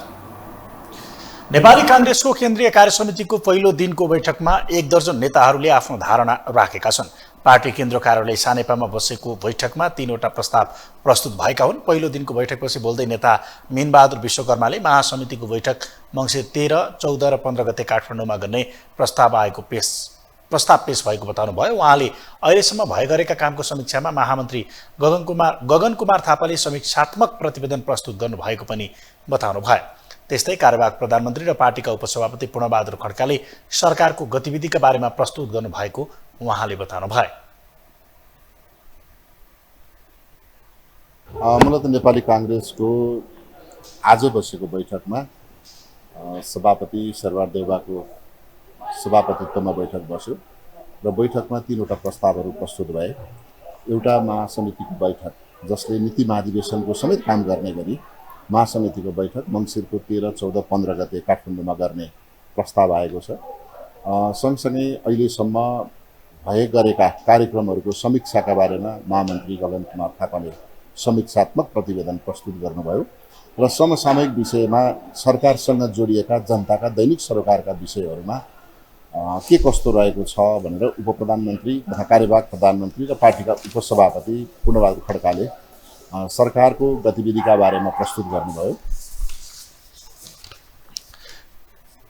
नेपाली काङ्ग्रेसको केन्द्रीय कार्यसमितिको पहिलो दिनको बैठकमा 1 दर्जन नेताहरूले आफ्नो धारणा राखेका छन्। पार्टी केन्द्र कार्यालय सानेपामा बसेको बैठकमा 3वटा प्रस्ताव प्रस्तुत भएका हुन्। पहिलो दिनको बैठकपछि बोल्दै नेता मीनबहादुर विश्वकर्माले महासमितिको बैठक मङ्सिर 13, 14 र 15 गते काठमाडौँमा गर्ने प्रस्ताव पेश भएको बताउनुभयो। उहाँले अहिलेसम्म भए गरेका कामको समीक्षामा महामन्त्री गगन कुमार थापाले समीक्षात्मक प्रतिवेदन प्रस्तुत गर्नुभएको पनि बताउनुभयो। त्यस्तै कार्यवाहक प्रधानमन्त्री र पार्टीका उपसभापति पूर्णबहादुर खड्काले सरकारको गतिविधिका बारेमा प्रस्तुत गर्नुभएको उहाँले बताउनुभयो। मलाई त नेपाली काङ्ग्रेसको आज बसेको बैठकमा सभापति शेरबहादुर देउवाको सभापतित्वमा बैठक बस्यो र बैठकमा 3वटा प्रस्तावहरू प्रस्तुत भए। एउटा महासमितिको बैठक जसले नीति महाधिवेशनको समेत काम गर्ने गरी महासमितिको बैठक मङ्सिरको 13, 14, 15 गते काठमाडौँमा गर्ने प्रस्ताव आएको छ। सँगसँगै अहिलेसम्म भए गरेका कार्यक्रमहरूको समीक्षाका बारेमा महामन्त्री गगन कुमार थापाले समीक्षात्मक प्रतिवेदन प्रस्तुत गर्नुभयो र समसामयिक विषयमा सरकारसँग जोडिएका जनताका दैनिक सरोकारका विषयहरूमा के कस्तो रहेको छ भनेर उपप्रधानमन्त्री तथा कार्यवाहक प्रधानमन्त्री र पार्टीका उपसभापति पूर्णबहादुर खड्काले सरकारको गतिविधिका बारेमा प्रस्तुत गर्नुभयो।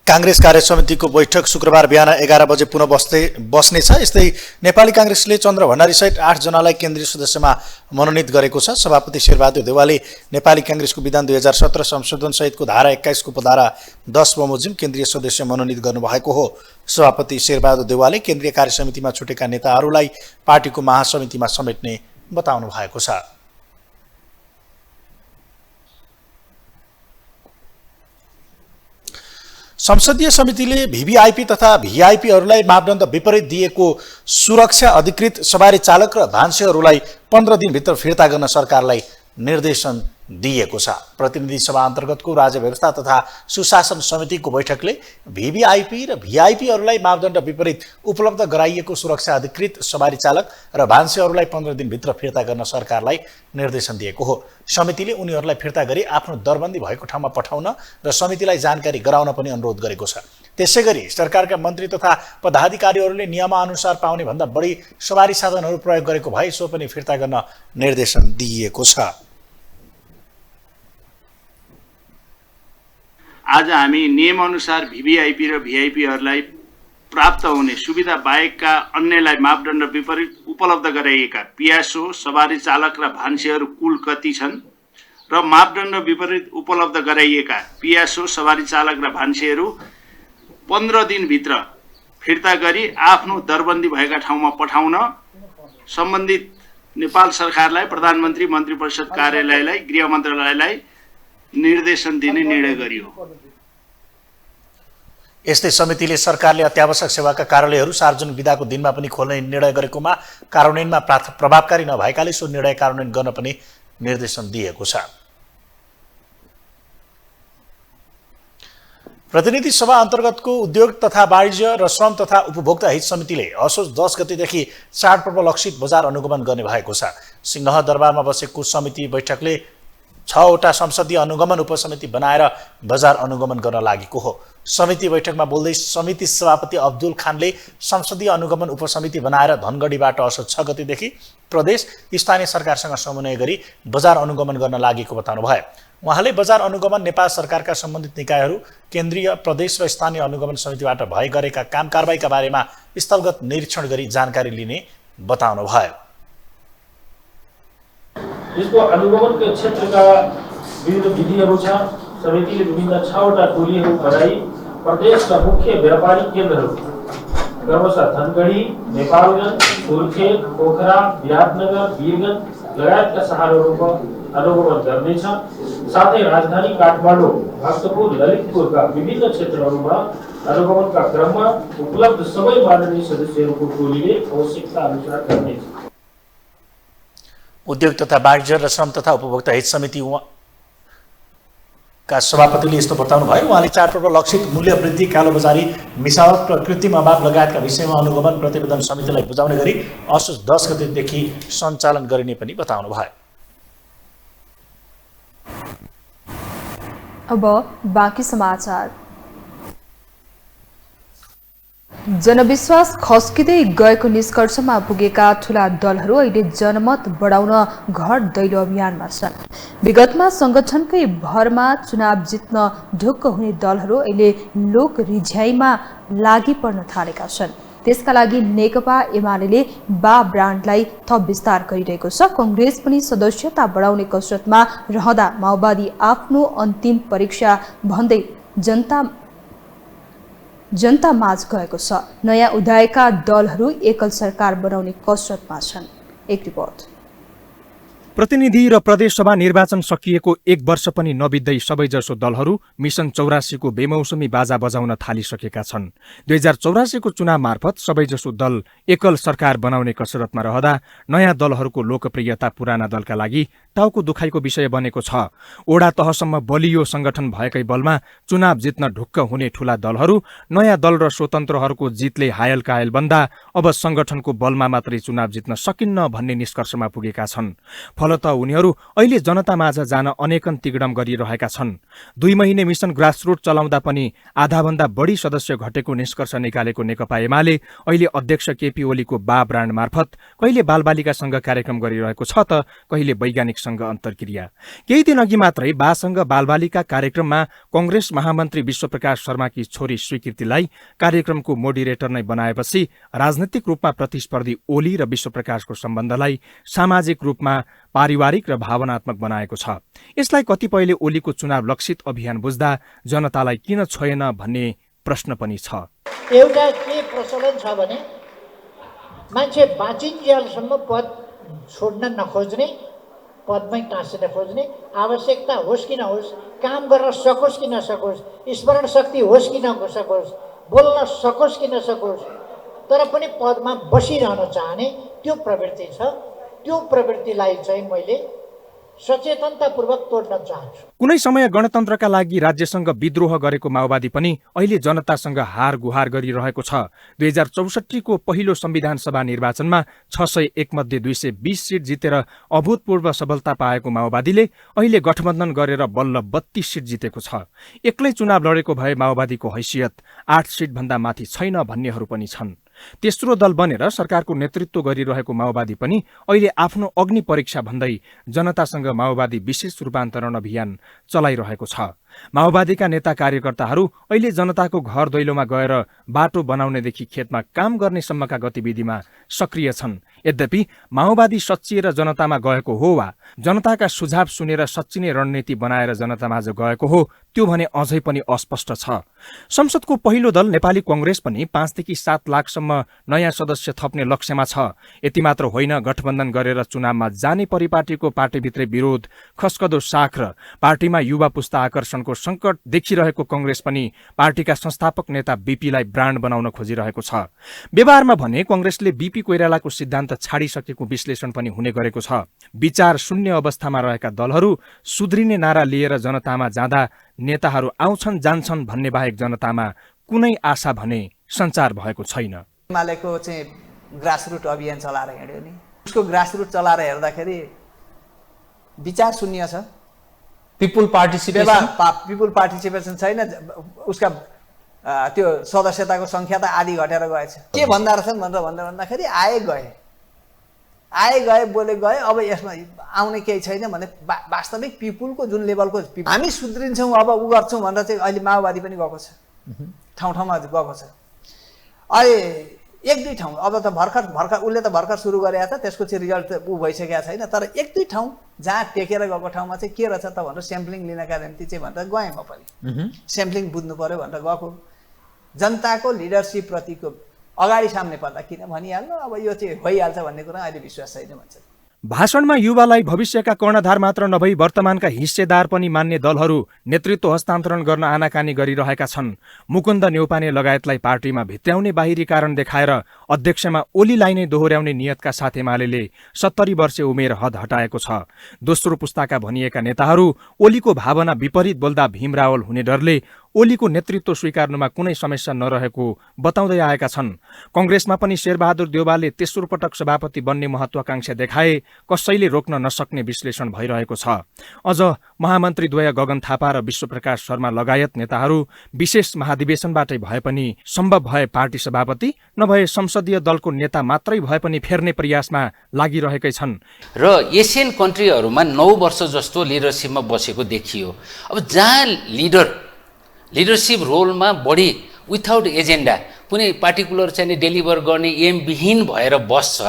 काङ्ग्रेस कार्यसमितिको बैठक शुक्रबार बिहान 11 बजे पुनः बस्नेछ। यस्तै नेपाली काङ्ग्रेसले चन्द्र भण्डारी सहित 8 जनालाई केन्द्रीय सदस्यमा मनोनित गरेको छ। सभापति शेरबहादुर देउवाले नेपाली काङ्ग्रेसको विधान 2017 संशोधन सहितको धारा 21 को उपधारा 10 बमोजिम केन्द्रीय सदस्य मनोनित गर्नुभएको हो। सभापति शेरबहादुर देउवाले केन्द्रीय कार्यसमितिमा छुटेका नेताहरूलाई पार्टीको महासमितिमा समेट्ने बताउनु भएको छ। संसदीय समितिले भिभिआइपी तथा भिआइपीहरूलाई मापदण्ड विपरीत दिएको सुरक्षा अधिकृत सवारी चालक र भान्सेहरूलाई 15 दिनभित्र फिर्ता गर्न सरकारलाई निर्देशन दिएको छ। प्रतिनिधि सभा अन्तर्गतको राज्य व्यवस्था तथा सुशासन समितिको बैठकले भिभिआइपी र भिआइपीहरूलाई मापदण्ड विपरीत उपलब्ध गराइएको सुरक्षा अधिकृत सवारी चालक र भान्सेहरूलाई 15 दिनभित्र फिर्ता गर्न सरकारलाई निर्देशन दिएको हो। समितिले उनीहरूलाई फिर्ता गरी आफ्नो दरबन्दी भएको ठाउँमा पठाउन र समितिलाई जानकारी गराउन पनि अनुरोध गरेको छ। त्यसैगरी सरकारका मन्त्री तथा पदाधिकारीहरूले नियमानुसार पाउने भन्दा बढी सवारी साधनहरू प्रयोग गरेको भए सो पनि फिर्ता गर्न निर्देशन दिइएको छ। आज हामी नियमअनुसार भिभिआइपी र भिआइपीहरूलाई प्राप्त हुने सुविधा बाहेकका अन्यलाई मापदण्ड विपरीत उपलब्ध गराइएका पियासो सवारी चालक र भान्सेहरू कुल कति छन् र मापदण्ड विपरीत उपलब्ध गराइएका पियासो सवारी चालक र भान्सेहरू 15 दिनभित्र फिर्ता गरी आफ्नो दरबन्दी भएका ठाउँमा पठाउन सम्बन्धित नेपाल सरकारलाई प्रधानमन्त्री मन्त्री परिषद कार्यालयलाई गृह मन्त्रालयलाई निर्देशन दिने निर्णय गरियो। यस्तै समितिले सरकारले अत्यावश्यक सेवाका कार्यालयहरू सार्वजनिक बिदाको दिनमा पनि खोल्ने निर्णय गरेकोमा कार्यान्वयनमा प्रभावकारी नभएकाले सो निर्णय कार्यान्वयन गर्न पनि निर्देशन दिएको छ। प्रतिनिधि सभा अन्तर्गतको उद्योग तथा वाणिज्य र श्रम तथा उपभोक्ता हित समितिले असोज 10 गतेदेखि चाडपर्व लक्षित बजार अनुगमन गर्ने भएको छ। सिंहदरबारमा बसेको समिति बैठकले 6वटा संसदीय अनुगमन उपसमिति बनाएर बजार अनुगमन गर्न लागेको हो। समिति बैठकमा बोल्दै समिति सभापति अब्दुल खानले संसदीय अनुगमन उपसमिति बनाएर धनगढीबाट असोज 6 गतेदेखि प्रदेश स्थानीय सरकारसँग समन्वय गरी बजार अनुगमन गर्न लागेको बताउनुभयो। उहाँले बजार अनुगमन नेपाल सरकारका सम्बन्धित निकायहरू, केन्द्रीय, प्रदेश र स्थानीय अनुगमन समितिबाट भए गरेका काम कारबाहीका बारेमा स्थलगत निरीक्षण गरी जानकारी लिने बताउनुभयो। यसको अनुगमनका क्षेत्रका विभिन्न विधिहरू छ। समितिले विभिन्न 6वटा टोलीहरू बनाई प्रदेशका मुख्य व्यापारिक केन्द्रहरू क्रमशः धनगढी, नेपालगञ्ज, सुर्खेत, पोखरा, विराटनगर, वीरगञ्ज लगायतका शहरहरूको अनुगमन गर्नेछ। साथै राजधानी काठमाडौँ, भक्तपुर, ललितपुरका विभिन्न क्षेत्रहरूमा अनुगमनका क्रममा उपलब्ध सबै माननीय सदस्यहरूको टोलीले आवश्यकता अनुसार गर्नेछ। उद्योग तथा वाणिज्य र श्रम तथा उपभोक्ता हित समिति का सभापतिले यस्तो बताउनु भयो। उहाँले चाडपर्व लक्षित मूल्य वृद्धि, कालोबजारी, मिसावट र कृत्रिम अभाव लगायतका विषयमा अनुगमन प्रतिवेदन समितिलाई बुझाउने गरी असोज 10 गतेदेखि सञ्चालन गरिने पनि बताउनु भयो। अब बाँकी समाचार। जनविश्वास खस्किँदै गएको निष्कर्षमा पुगेका ठूला दलहरू अहिले जनमत बढाउन घर दैलो अभियानमा छन्। विगतमा संगठनकै भरमा चुनाव जित्न ढुक्क हुने दलहरू अहिले लोक रिझ्याइमा लागि पर्न थालेका छन्। त्यसका लागि नेकपा एमाले बा ब्रान्डलाई थप विस्तार गरिरहेको छ। कांग्रेस पनि सदस्यता बढाउने कसरतमा रहँदा माओवादी आफ्नो अन्तिम परीक्षा भन्दै जनता माझ गएको छ। नयाँ उदाएका दलहरू एकल सरकार बनाउने कसरतमा छन्। एक रिपोर्ट। प्रतिनिधि र प्रदेशसभा निर्वाचन सकिएको 1 वर्ष पनि नबित्दै सबैजसो दलहरू मिसन 84 को बेमौसमी बाजा बजाउन थालिसकेका छन्। 2084 को चुनाव मार्फत सबैजसो दल एकल सरकार बनाउने कसरतमा रहँदा नयाँ दलहरूको लोकप्रियता पुराना दलका लागि टाउको दुखाइको विषय बनेको छ। ओडा तहसम्म बलियो संगठन भएकै बलमा चुनाव जित्न ढुक्क हुने ठूला दलहरू नयाँ दल र स्वतन्त्रहरूको जितले हायल कायल बन्दा अब संगठनको बलमा मात्रै चुनाव जित्न सकिन्न भन्ने निष्कर्षमा पुगेका छन्। फलत उनीहरू अहिले जनतामाझ जान अनेकन तिगडम गरिरहेका छन्। 2 महिने मिसन ग्रासरुट चलाउँदा पनि आधाभन्दा बढी सदस्य घटेको निष्कर्ष निकालेको नेकपा एमाले अहिले अध्यक्ष केपी ओलीको बा ब्रान्ड मार्फत कहिले बालबालिकासँग कार्यक्रम गरिरहेको छ त कहिले वैज्ञानिकसँग अन्तर्क्रिया। केही दिन अघि मात्रै बासँग बालबालिका कार्यक्रममा कांग्रेस महामन्त्री विश्वप्रकाश शर्माकी छोरी स्वीकृतिलाई कार्यक्रमको मोडिरेटर नै बनाएपछि राजनीतिक रूपमा प्रतिस्पर्धी ओली र विश्वप्रकाशको सम्बन्धलाई सामाजिक रूपमा पारिवारिक र भावनात्मक बनाएको छ। यसलाई कतिपयले ओलीको चुनाव लक्षित अभियान बुझ्दा जनतालाई किन छोएन भन्ने प्रश्न पनि छ। एउटा के प्रचलन छ भने मान्छे बाँचिन्जेलसम्म पद छोड्न नखोज्ने, पदमै टाँसिन खोज्ने, आवश्यकता होस् कि नहोस्, काम गर्न सकोस् कि नसकोस्, स्मरण शक्ति होस् कि नसकोस्, बोल्न सकोस् कि नसकोस्, तर पनि पदमा बसिरहन चाहने त्यो प्रवृत्ति छ। त्यो प्रवृत्तिलाई चाहिँ मैले सचेतनतापूर्वक तोड्न चाहन्छु। कुनै समय गणतन्त्रका लागि राज्यसँग विद्रोह गरेको माओवादी पनि अहिले जनतासँग हार गुहार गरिरहेको छ। 2064 को पहिलो संविधान सभा निर्वाचनमा 601 मध्ये 220 सीट जितेर अभूतपूर्व सफलता पाएको माओवादीले अहिले गठबन्धन गरेर बल्ल 32 सीट जितेको छ। एक्लै चुनाव लडेको भए माओवादीको हैसियत 8 सीट भन्दा माथि छैन भन्नेहरू पनि छन्। तेस्रो दल बनेर सरकारको नेतृत्व गरिरहेको माओवादी पनि अहिले आफ्नो अग्नि परीक्षा भन्दै जनतासँग माओवादी विशेष रूपान्तरण अभियान चलाइरहेको छ। माओवादीका नेता कार्यकर्ताहरू अहिले जनताको घर दैलोमा गएर बाटो बनाउनेदेखि खेतमा काम गर्ने सम्मका गतिविधिमा सक्रिय छन्। यद्यपि माओवादी सच्चिएर जनतामा गएको हो वा जनताका सुझाव सुनेर सच्चिने रणनीति बनाएर जनतामाझ गएको हो त्यो भने अझै पनि अस्पष्ट छ। संसदको पहिलो दल नेपाली कांग्रेस पनि 5 देखि 7 लाखसम्म नयाँ सदस्य थप्ने लक्ष्यमा छ। यति मात्र होइन, गठबन्धन गरेर चुनावमा जाने परिपाटीको पार्टीभित्रै विरोध, खस्कदो साख र पार्टीमा युवा पुस्ता आकर्षणको संगठनको सङ्कट देखिरहेको कङ्ग्रेस पनि पार्टीका संस्थापक नेता बीपीलाई ब्रान्ड बनाउन खोजिरहेको छ। व्यवहारमा भने कङ्ग्रेसले बीपी कोइरालाको सिद्धान्त छाडिसकेको विश्लेषण पनि हुने गरेको छ। विचार शून्य अवस्थामा रहेका दलहरू सुध्रिने नारा लिएर जनतामा जाँदा नेताहरू आउँछन् जान्छन् भन्ने बाहेक जनतामा कुनै आशा भने सञ्चार भएको छैन। एमालेको चाहिँ ग्रासरुट अभियान चलाएर हिँड्यो नि, उसको ग्रासरुट चलाएर हेर्दाखेरि विचार शून्य छ, पिपुल पार्टिसिपेसन छैन, उसका त्यो सदस्यताको संख्या त आधी घटेर गएछ। के भन्दा रहेछन् भनेर भन्दाखेरि आए गए बोले गए, अब यसमा आउने केही छैन भने वास्तविक पिपुलको जुन लेभलको हामी सुध्रिन्छौँ अब उ गर्छौँ भनेर चाहिँ अहिले माओवादी पनि गएको छ, ठाउँ ठाउँमा गएको छ। अहिले एक दुई ठाउँ अब त भर्खर उसले त भर्खर सुरु गरेको छ, त्यसको चाहिँ रिजल्ट ऊ भइसकेको छैन, तर एक दुई ठाउँ जहाँ टेकेर गएको ठाउँमा चाहिँ के रहेछ त भनेर स्याम्पलिङ लिनका निम्ति चाहिँ भनेर गएँ म पनि। स्याम्पलिङ बुझ्नु पर्यो भनेर गएको। जनताको लिडरसिप प्रतिको अगाडि सामने पर्दा किन भनिहाल्नु, अब यो चाहिँ भइहाल्छ भन्ने कुरा अहिले विश्वास छैन भन्छ। भाषणमा युवालाई भविष्यका कर्णधार मात्र नभई वर्तमानका हिस्सेदार पनि मान्ने दलहरू नेतृत्व हस्तान्तरण गर्न आनाकानी गरिरहेका छन्। मुकुन्द न्यौपाने लगायतलाई पार्टीमा भित्र्याउने बाहिरी कारण देखाएर अध्यक्षमा ओलीलाई नै दोहोर्याउने नियतका साथ एमाले 70 वर्षे उमेर हद हटाएको छ। दोस्रो पुस्ताका भनिएका नेताहरू ओलीको भावना विपरीत बोल्दा भीम रावल हुने डरले ओलीको नेतृत्व स्वीकार्नुमा कुनै समस्या नरहेको बताउँदै आएका छन्। कङ्ग्रेसमा पनि शेरबहादुर देउवाले तेस्रो पटक सभापति बन्ने महत्वाकांक्षा देखाए कसैले रोक्न नसक्ने विश्लेषण भइरहेको छ। अझ महामन्त्रीद्वय गगन थापा र विश्वप्रकाश शर्मा लगायत नेताहरू विशेष महाधिवेशनबाटै भए पनि सम्भव भए पार्टी सभापति नभए संसदीय दलको नेता मात्रै भए पनि फेर्ने प्रयासमा लागिरहेकै छन्। र एसियन कन्ट्रीहरूमा 9 वर्ष जस्तो लिडरसिपमा बसेको देखियो। अब जहाँ लिडरसिप रोलमा बढी विथाउट एजेन्डा कुनै पार्टिकुलर चाहिँ डेलिभर गर्ने एम विहीन भएर बस्छ,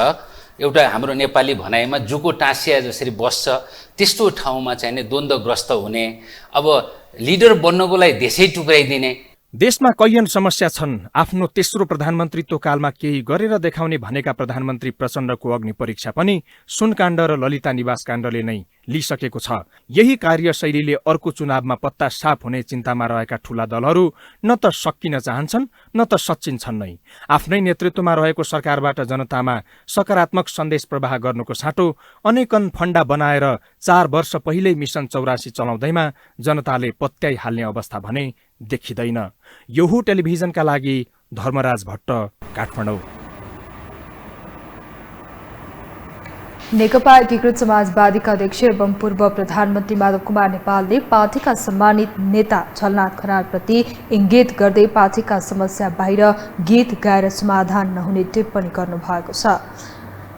एउटा हाम्रो नेपाली भनाइमा जुको टाँसिया जसरी बस्छ, त्यस्तो ठाउँमा चाहिँ द्वन्द्वग्रस्त हुने, अब लिडर बन्नको लागि देशै टुक्राइदिने। देशमा कैयन समस्या छन्। आफ्नो तेस्रो प्रधानमन्त्रीत्व कालमा केही गरेर देखाउने भनेका प्रधानमन्त्री प्रचण्डको अग्नि परीक्षा पनि सुनकाण्ड र ललिता निवास काण्डले नै लिइसकेको छ। यही कार्यशैलीले अर्को चुनावमा पत्ता साफ हुने चिन्तामा रहेका ठूला दलहरू न त सकिन चाहन्छन् न त सच्चिन्छन् नै। आफ्नै नेतृत्वमा रहेको सरकारबाट जनतामा सकारात्मक सन्देश प्रवाह गर्नुको साटो अनेकन फण्डा बनाएर 4 वर्ष पहिल्यै मिसन 84 चलाउँदैमा जनताले पत्याइहाल्ने अवस्था भने देखिँदैन। योहु टेलिभिजनका लागि धर्मराज भट्ट, काठमाडौँ। नेकपा एकीकृत समाजवादीका अध्यक्ष एवं पूर्व प्रधानमन्त्री माधव कुमार नेपालले पार्टीका सम्मानित नेता झलनाथ खनालप्रति इंगित गर्दै पार्टीका समस्या बाहिर गीत गाएर समाधान नहुने टिप्पणी गर्नुभएको छ।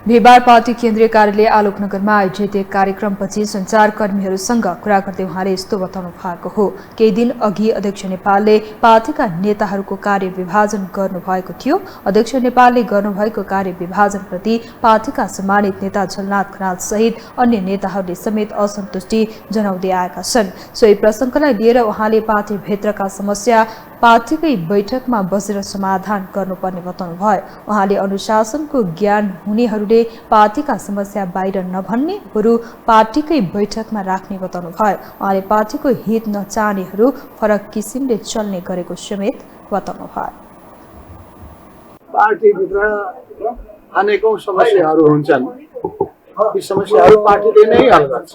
बिहिबार पार्टी केन्द्रीय कार्यालय आलोकनगरमा आयोजित एक कार्यक्रमपछि सञ्चारकर्मीहरूसँग कुरा गर्दै उहाँले यस्तो बताउनु भएको हो। केही दिन अघि अध्यक्ष नेपालले पार्टीका नेताहरूको कार्य विभाजन गर्नुभएको थियो। अध्यक्ष नेपालले गर्नुभएको कार्य विभाजनप्रति पार्टीका सम्मानित नेता झलनाथ खनाल सहित अन्य नेताहरूले समेत असन्तुष्टि जनाउँदै आएका छन्। सोही प्रसङ्गलाई लिएर उहाँले पार्टीभित्रका समस्या पार्टीकै बैठकमा बसेर समाधान गर्नुपर्ने बताउनुभयो। उहाँले अनुशासनको ज्ञान हुनेहरूले पार्टीका समस्या बाहिर नभन्ने बरु पार्टीकै बैठकमा राख्ने बताउनुभयो। उहाँले पार्टीको हित नचाहनेहरू फरक किसिमले चल्ने गरेको समेत बताउनुभयो। पार्टीभित्र अनेकौं समस्याहरू हुन्छन्, ती समस्याहरू पार्टीले नै हल गर्छ।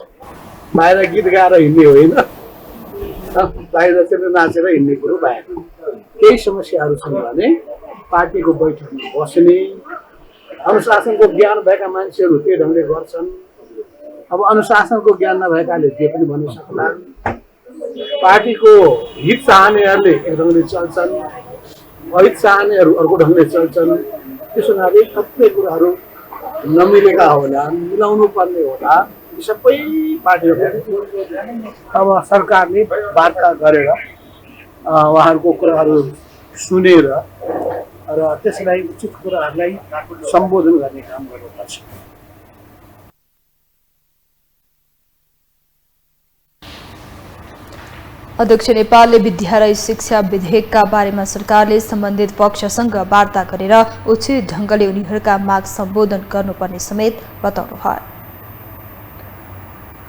बाहिर गीत गाएर हिँड्ने होइन, बाहिर चाहिँ नाचेर हिँड्ने कुरो बाहेक केही समस्याहरू छन् भने पार्टीको बैठकमा बस्ने, अनुशासनको ज्ञान भएका मान्छेहरू त्यही ढङ्गले गर्छन्। अब अनुशासनको ज्ञान नभएकाले जे पनि भन्न सक्लान्। पार्टीको हित चाहनेहरूले एक ढङ्गले चल्छन्, अहित चाहनेहरू अर्को ढङ्गले चल्छन्। त्यसो हुनाले कतिपय कुराहरू नमिलेका होला, मिलाउनु पर्ने होला। यी सबै पार्टीहरू अब सरकारले वार्ता गरेर उहाँहरूको कुराहरू सुनेर र त्यसलाई उचित कुराहरूलाई सम्बोधन गर्ने काम गर्नुपर्छ। अध्यक्ष नेपालले विद्यालय शिक्षा विधेयकका बारेमा सरकारले सम्बन्धित पक्षसँग वार्ता गरेर उचित ढङ्गले उनीहरूका माग सम्बोधन गर्नुपर्ने समेत बताउनुभयो।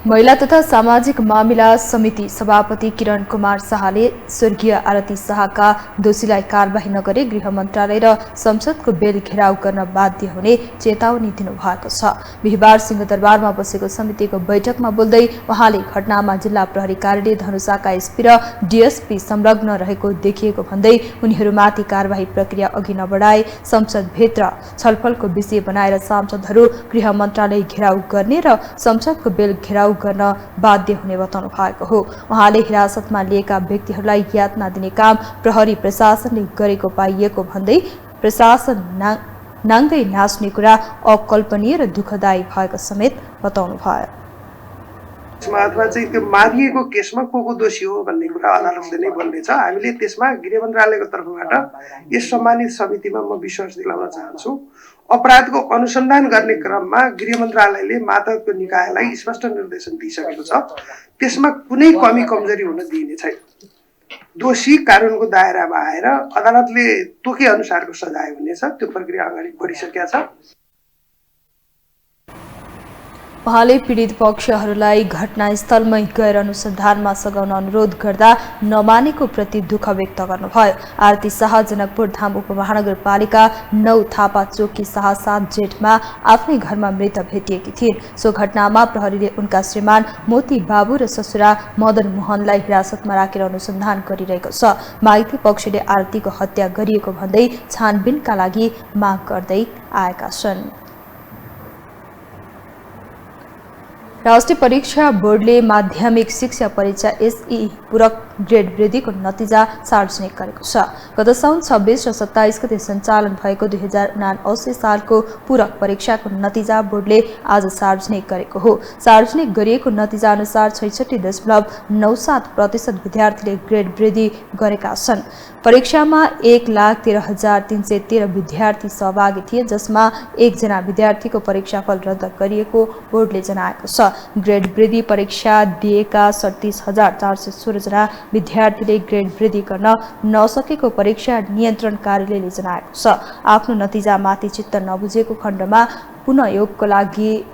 महिला तथा सामाजिक मामिला समिति सभापति किरण कुमार शाहले स्वर्गीय आरती शाहका दोषीलाई कारबाही नगरे गृह मन्त्रालय र संसदको बेल घेराउ गर्न बाध्य हुने चेतावनी दिनुभएको छ। बिहिबार सिंहदरबारमा बसेको समितिको बैठकमा बोल्दै उहाँले घटनामा जिल्ला प्रहरी कार्यालय धनुषाका एसपी र डीएसपी संलग्न रहेको देखिएको भन्दै उनीहरूमाथि कारबाही प्रक्रिया अघि नबढाए संसदभित्र छलफलको विषय बनाएर सांसदहरू गृह मन्त्रालय घेराउ गर्ने र संसदको बेल घेराउ गर्न बाध्य हुने बताउनु भएको हो। उहाँले हिरासतमा लिएका व्यक्तिहरूलाई यातना दिने काम प्रहरी प्रशासनले गरेको पाइएको भन्दै प्रशासन नाङ्गै नाच्ने कुरा अकल्पनीय र दुःखदायी भएको समेत बताउनु भयो। अथवा चाहिँ त्यो मारिएको केसमा को दोषी हो भन्ने कुरा अदालतले नै बोल्नेछ। हामीले त्यसमा गृह मन्त्रालयको तर्फबाट यस सम्मानित समितिमा म विश्वास दिलाउन चाहन्छु। अपराधको अनुसन्धान गर्ने क्रममा गृह मन्त्रालयले मातहतको निकायलाई स्पष्ट निर्देशन दिइसकेको छ। त्यसमा कुनै कमी कमजोरी हुन दिइने छैन। दोषी कानुनको दायरामा आएर अदालतले तोके अनुसारको सजाय हुनेछ। त्यो प्रक्रिया अगाडि बढिसकेको छ। उहाँले पीडित पक्षहरूलाई घटनास्थलमै गएर अनुसन्धानमा सघाउन अनुरोध गर्दा नमानेको प्रति दुःख व्यक्त गर्नुभयो। आरती शाह जनकपुर धाम उपमहानगरपालिका 9 थापा चोकी शाह 7 जेठमा आफ्नै घरमा मृत भेटिएकी थिइन्। सो घटनामा प्रहरीले उनका श्रीमान मोती बाबु र ससुरा मदन मोहनलाई हिरासतमा राखेर अनुसन्धान गरिरहेको छ। माइती पक्षले आरतीको हत्या गरिएको भन्दै छानबिनका लागि माग गर्दै आएका छन्। राष्ट्रिय परीक्षा बोर्डले माध्यमिक शिक्षा परीक्षा एसई पूरक ग्रेड वृद्धिको नतिजा सार्वजनिक गरेको छ। गत साउन 26 र 27 गते सञ्चालन भएको 2079 सालको पूरक परीक्षाको नतिजा बोर्डले आज सार्वजनिक गरेको हो। सार्वजनिक गरिएको नतिजा अनुसार 66.97% विद्यार्थीले ग्रेड वृद्धि गरेका छन्। परीक्षामा 1,13,313 विद्यार्थी सहभागी थिए, जसमा 1 जना विद्यार्थीको परीक्षाफल रद्द गरिएको बोर्डले जनाएको छ। ग्रेड वृद्धि परीक्षा दिएका 37,416 जना विद्यार्थीले ग्रेड वृद्धि गर्न नसकेको परीक्षा नियन्त्रण कार्यालयले जनाएको छ। आफ्नो नतिजामाथि चित्त नबुझेको खण्डमा पुनः योगको लागि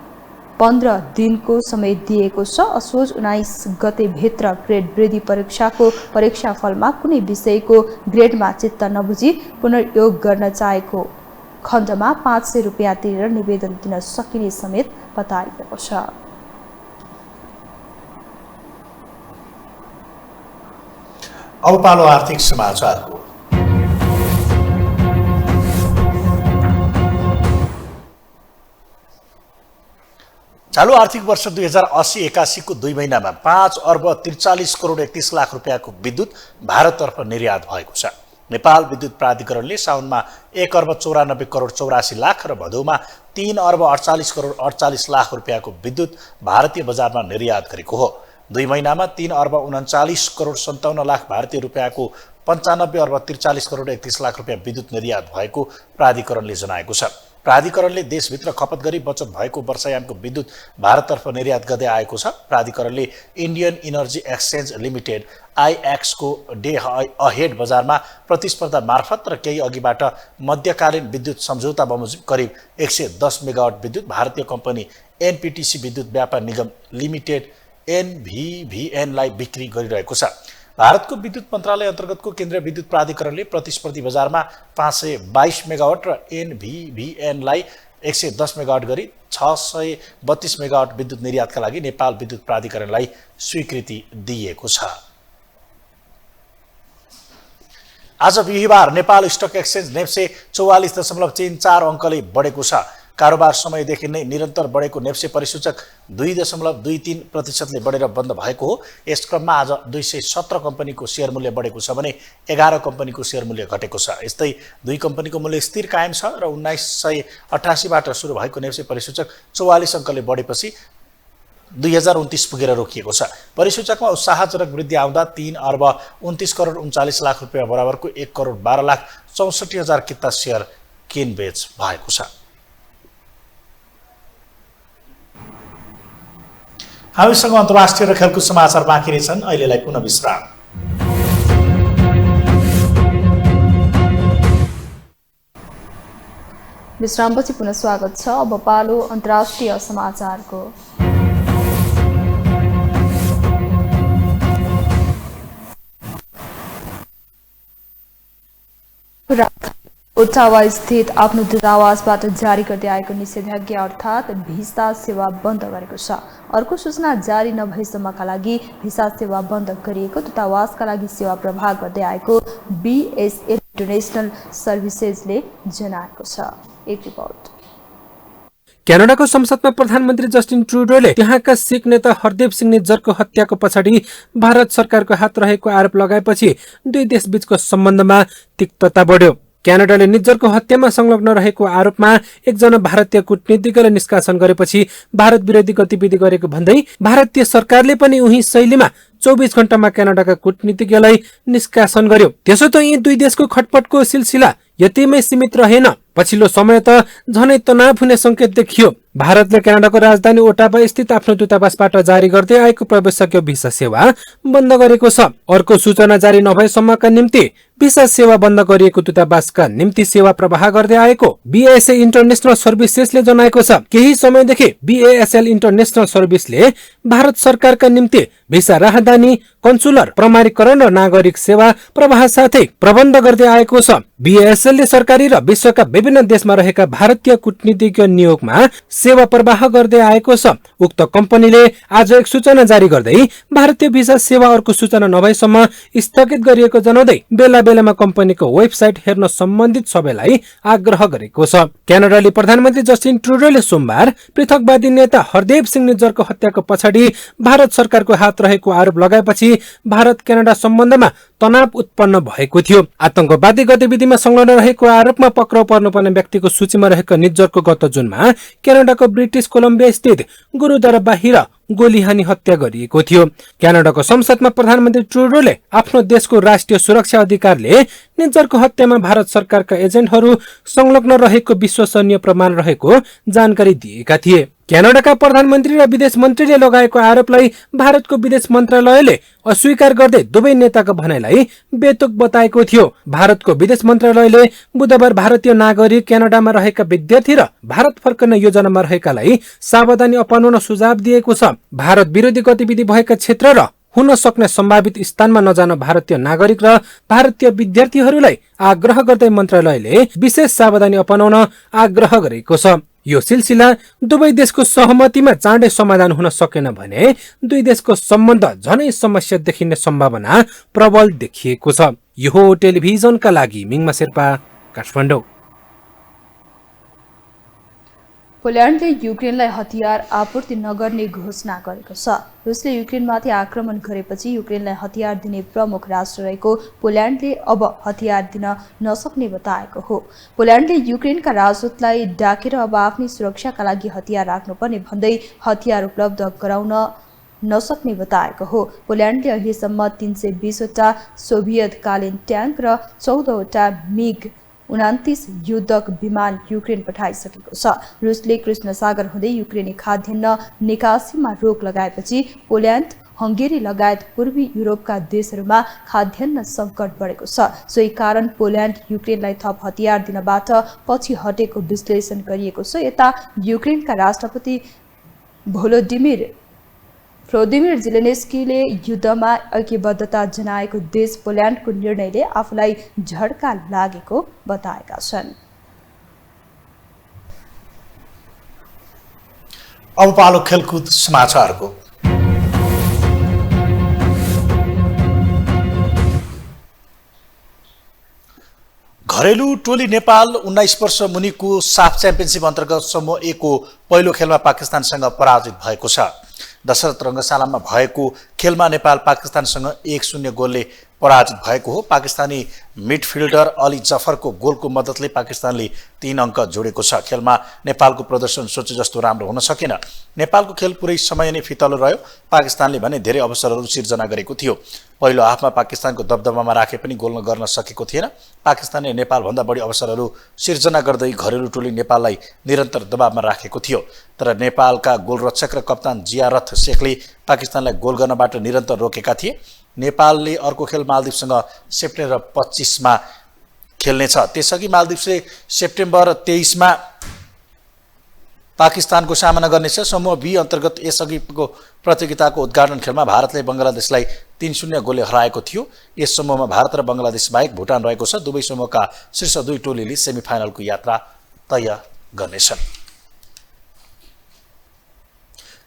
15 दिनको समय दिएको छ। असोज 19 गते भित्र ग्रेड वृद्धि परीक्षाको परीक्षाफलमा कुनै विषयको ग्रेडमा चित्त नबुझी पुनर्योग गर्न चाहेको खण्डमा 500 रुपियाँ तिरेर निवेदन दिन सकिने समेत बताइएको छ। अब पालो आर्थिक समाचारको। चालू आर्थिक वर्ष 2080-81 को 2 महिनामा 5 अर्ब 43 करोड 31 लाख रुपियाँको विद्युत भारततर्फ निर्यात भएको छ। नेपाल विद्युत प्राधिकरणले साउनमा 1 अर्ब 94 करोड 84 लाख र भदौमा 3 अर्ब 48 करोड 48 लाख रुपियाँको विद्युत भारतीय बजारमा निर्यात गरेको हो। 2 महिनामा 3 अर्ब 39 करोड 57 लाख भारतीय रुपियाँको 95 अर्ब 43 करोड 31 लाख रुपियाँ विद्युत निर्यात भएको प्राधिकरणले जनाएको छ। प्राधिकरणले देशभित्र खपत गरी बचत भएको वर्षायामको विद्युत भारततर्फ निर्यात गर्दै आएको छ। प्राधिकरणले Indian energy exchange limited IEX को डे अहेड बजारमा प्रतिस्पर्धा मार्फत र केही अघिबाट मध्यकालीन विद्युत सम्झौता बमोजिम करिब 110 मेगावाट विद्युत भारतीय कम्पनी NPTC विद्युत व्यापार निगम लिमिटेड NVVN लाई बिक्री गरिरहेको छ। भारतको विद्युत मन्त्रालय अन्तर्गतको केन्द्रीय विद्युत प्राधिकरणले प्रतिस्पर्धी बजारमा 522 मेगावाट र NVVN लाई 110 मेगावाट गरी 632 मेगावाट विद्युत निर्यातका लागि नेपाल विद्युत प्राधिकरणलाई स्वीकृति दिएको छ। आज बिहिबार नेपाल स्टक एक्सचेन्ज नेप्से 44.34 अङ्कले बढेको छ। कारोबार समयदेखि नै निरन्तर बढेको नेप्से परिसूचक 2.23% बढेर बन्द भएको हो। यस क्रममा आज 217 कम्पनीको सेयर मूल्य बढेको छ भने 11 कम्पनीको सेयर मूल्य घटेको छ। यस्तै 2 कम्पनीको मूल्य स्थिर कायम छ र 1988 बाट सुरु भएको नेप्से परिसूचक 44 अङ्कले बढेपछि 2029 पुगेर रोकिएको छ। परिसूचकमा उत्साहजनक वृद्धि आउँदा 3 अर्ब 29 करोड 39 लाख रुपियाँ बराबरको 1 करोड 12 लाख 64 हजार किता सेयर किनबेच भएको छ। हामीसँग अन्तर्राष्ट्रिय र खेलकुद समाचार बाँकी नै छन्। अहिलेलाई पुनः विश्राम। विश्रामपछि पुनः स्वागत छ। अब पालो अन्तर्राष्ट्रिय समाचारको। ओटावा स्थित आफ्नो दूतावासबाट जारी गर्दै आएको निषेधाज्ञा अर्थात् भिसा सेवा बन्द गरेको छ। अर्को सूचना जारी नभएसम्मका लागि भिसा सेवा बन्द गरिएको दूतावासका लागि सेवा प्रवाह गर्दै आएको BSL इन्टरनेसनल सर्भिसेजले जनाएको छ। एक रिपोर्ट। क्यानाडाको संसदमा प्रधानमन्त्री जस्टिन ट्रुडोले त्यहाँका सिख नेता हरदेव सिंह निज्जरको हत्याको पछाडि भारत सरकारको हात रहेको आरोप लगाएपछि दुई देशबीचको सम्बन्धमा तिक्तता बढ्यो। क्यानाडाले निज्जरको हत्यामा संलग्न रहेको आरोपमा एकजना भारतीय कूटनीतिज्ञलाई निष्कासन गरेपछि भारत विरोधी गतिविधि गरेको भन्दै भारतीय सरकारले पनि उही शैलीमा 24 घण्टामा क्यानाडाका कूटनीतिज्ञलाई निष्कासन गर्यो। त्यसो त यी दुई देशको खटपटको सिलसिला यतिमै सीमित रहेन, पछिल्लो समय त झनै तनाव हुने संकेत देखियो। भारतले क्यानाडाको राजधानी ओटावा स्थित आफ्नो दूतावासबाट जारी गर्दै आएको प्रवेशक भिसा सेवा बन्द गरेको छ। अर्को सूचना जारी नभएसम्मका निम्ति भिसा सेवा बन्द गरिएको दूतावासका निम्ति सेवा प्रवाह गर्दै आएको BSA इन्टरनेसनल सर्भिसेसले जनाएको छ। केही समयदेखि BASL इन्टरनेसनल सर्भिसले भारत सरकारका निम्ति भिसा राहदानी, कन्सुलर प्रमाणीकरण र नागरिक सेवा प्रवाह साथै प्रबन्ध गर्दै आएको छ। BASL ले सरकारी र विश्वका विभिन्न देशमा रहेका भारतीय कूटनीतिज्ञ नियोगमा सेवा प्रवाह गर्दै आएको छ। उक्त कम्पनीले आज एक सूचना जारी गर्दै भारतीय भिसा सेवा अर्को सूचना नभएसम्म स्थगित गरिएको जनाउँदै बेला बेलामा कम्पनीको वेबसाइट हेर्न सम्बन्धित सबैलाई आग्रह गरेको छ। क्यानाडाले प्रधानमन्त्री जस्टिन ट्रुडोले सोमबार पृथकवादी नेता हरदेव सिंह निज्जरको हत्याको पछाडि भारत सरकारको हात रहेको आरोप लगाएपछि भारत क्यानाडा सम्बन्धमा तनाव उत्पन्न भएको थियो। आतंकवादी गतिविधिमा संलग्न रहेको आरोपमा पक्राउ पर्नुपर्ने व्यक्तिको सूचीमा रहेको निज्जरको गत जुनमा क्यानाडाको ब्रिटिश कोलम्बिया स्थित गुरुद्वारा बाहिर गोली हानी हत्या गरिएको थियो। क्यानाडाको संसदमा प्रधानमन्त्री ट्रुडोले आफ्नो देशको राष्ट्रिय सुरक्षा अधिकारले निज्जरको हत्यामा भारत सरकारका एजेन्टहरू संलग्न रहेको विश्वसनीय प्रमाण रहेको जानकारी दिएका थिए। क्यानाडाका प्रधानमन्त्री र विदेश मन्त्रीले लगाएको आरोपलाई भारतको विदेश मन्त्रालयले अस्वीकार गर्दै दुवै नेताको भनाइलाई बेतुक बताएको थियो। भारतको विदेश मन्त्रालयले बुधबार भारतीय नागरिक क्यानाडामा रहेका विद्यार्थी र भारत फर्कन योजनामा रहेकालाई सावधानी अपनाउन सुझाव दिएको छ। भारत विरोधी गतिविधि भएका क्षेत्र र हुन सक्ने सम्भावित स्थानमा नजान भारतीय नागरिक र भारतीय विद्यार्थीहरूलाई आग्रह गर्दै मन्त्रालयले विशेष सावधानी अपनाउन आग्रह गरेको छ। यो सिलसिला दुवै देशको सहमतिमा चाँडै समाधान हुन सकेन भने दुई देशको सम्बन्ध झनै समस्या देखिने सम्भावना प्रबल देखिएको छ। यो टेलिभिजनका लागि मिङमा शेर्पा, काठमाडौँ। पोल्यान्डले युक्रेनलाई हतियार आपूर्ति नगर्ने घोषणा गरेको छ। रुसले युक्रेनमाथि आक्रमण गरेपछि युक्रेनलाई हतियार दिने प्रमुख राष्ट्र रहेको पोल्यान्डले अब हतियार दिन नसक्ने बताएको हो। पोल्यान्डले युक्रेनका राजदूतलाई डाकेर अब आफ्नै सुरक्षाका लागि हतियार राख्नुपर्ने भन्दै हतियार उपलब्ध गराउन नसक्ने बताएको हो। पोल्यान्डले अहिलेसम्म 320 वटा सोभियतकालीन ट्याङ्क र 14 वटा MiG-29 युद्धक विमान युक्रेन पठाइसकेको छ। रुसले कृष्ण सागर हुँदै युक्रेनी खाद्यान्न निकासीमा रोक लगाएपछि पोल्यान्ड, हंगेरी लगायत पूर्वी युरोपका देशहरूमा खाद्यान्न संकट बढेको छ। सोही कारण पोल्यान्ड युक्रेनलाई थप हतियार दिनबाट पछि हटेको विश्लेषण गरिएको छ। यता युक्रेनका राष्ट्रपति भ्लोदिमिर जेलेन्स्कीले युद्धमा ऐक्यबद्धता जनाएको देश पोल्यान्डको निर्णयले आफूलाई झड्का लागेको बताएका छन्। अब पालो खेलकुद समाचारको। घरेलु टोली नेपाल 19 वर्ष मुनिको साफ च्याम्पियनसिप अन्तर्गत समूह A को पहिलो खेलमा पाकिस्तानसँग पराजित भएको छ। दशरथ रङ्गशालामा भएको खेलमा नेपाल पाकिस्तानसँग 1-0 गोलले पराजित भएको हो। पाकिस्तानी मिडफिल्डर अली जफरको गोलको मद्दतले पाकिस्तानले 3 अङ्क जोडेको छ। खेलमा नेपालको प्रदर्शन सोचे जस्तो राम्रो हुन सकेन। नेपालको खेल पुरै समय नै फितलो रह्यो। पाकिस्तानले भने धेरै अवसरहरू सिर्जना गरेको थियो। पहिलो हाफमा पाकिस्तानको दबदबामा राखे पनि गोल गर्न सकेको थिएन। पाकिस्तानले नेपालभन्दा बढी अवसरहरू सिर्जना गर्दै घरेलु टोली नेपाललाई निरन्तर दबावमा राखेको थियो। तर नेपालका गोलरक्षक र कप्तान जियारथ शेखले पाकिस्तानलाई गोल गर्नबाट निरन्तर रोकेका थिए। नेपालले अर्को खेल मालदिवसँग सेप्टेम्बर 25 मा खेल्नेछ। त्यसअघि मालदिवले सेप्टेम्बर 23 मा पाकिस्तानको सामना गर्नेछ। समूह B अन्तर्गत यसअघिको प्रतियोगिताको उद्घाटन खेलमा भारतले बङ्गलादेशलाई 3-0 गोलले हराएको थियो। यस समूहमा भारत र बंगलादेश बाहेक भुटान रहेको छ। दुवै समूहका शीर्ष 2 टोलीले सेमिफाइनलको यात्रा तय गर्नेछन्।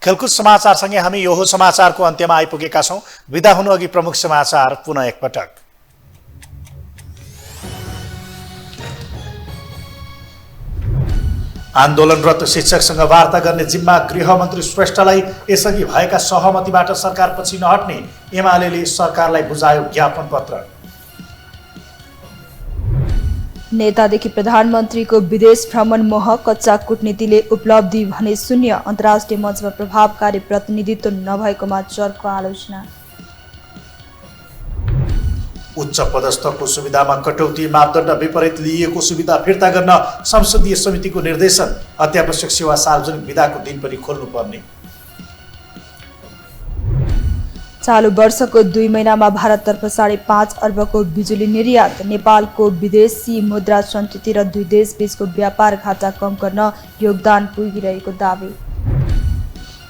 खेलकुद समाचारसँगै हामी यो समाचारको अन्त्यमा आइपुगेका छौं। बिदा हुनु अघि प्रमुख समाचार पुनः एकपटक। आन्दोलनरत शिक्षकसँग वार्ता गर्ने जिम्मा गृहमन्त्री श्रेष्ठलाई यसअघि भएका सहमतिबाट सरकार पछि नहट्ने एमालेले सरकारलाई बुझायो ज्ञापन पत्र। नेतादेखि प्रधानमन्त्रीको विदेश भ्रमण मोह, कच्चा कूटनीतिले उपलब्धि भने शून्य, अन्तर्राष्ट्रिय मञ्चमा प्रभावकारी प्रतिनिधित्व नभएकोमा चर्को आलोचना। उच्च पदस्थको सुविधामा कटौती, मापदण्ड विपरीत लिइएको सुविधा फिर्ता गर्न संसदीय समितिको निर्देशन। अत्यावश्यक सेवा सार्वजनिक विधाको दिन पनि खोल्नुपर्ने। चालु वर्षको 2 महिनामा भारततर्फ 5.5 अर्बको बिजुली निर्यात। नेपालको विदेशी मुद्रा सञ्चिति र दुई देशबीचको व्यापार घाटा कम गर्न योगदान पुगिरहेको दावी।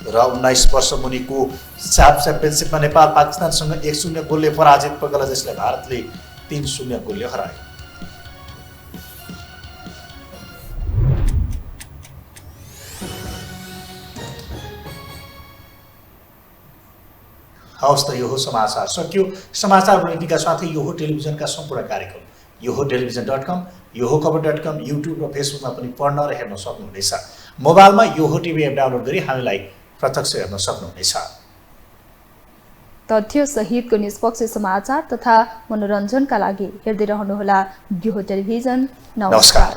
र 19 वर्ष मुनिको साफ च्याम्पियनसिपमा नेपाल पाकिस्तानसँग 1-0 गोलले पराजित। बंगलादेशलाई भारतले 3-0 गोलले हरायो। हवस् त यो समाचार सकियो। समाचार बुलेटिनका साथै यो टेलिभिजनका सम्पूर्ण कार्यक्रम yoho.television.com, yohocover.com, युट्युब र फेसबुकमा पनि पढ्न र हेर्न सक्नुहुनेछ। मोबाइलमा योहो टिभी एप डाउनलोड गरी हामीलाई प्रत्यक्ष हेर्न सक्नुहुनेछ। तथ्य सहितको निष्पक्ष समाचार तथा मनोरञ्जनका लागि हेर्दै रहनुहोला योहो टेलिभिजन। नमस्कार।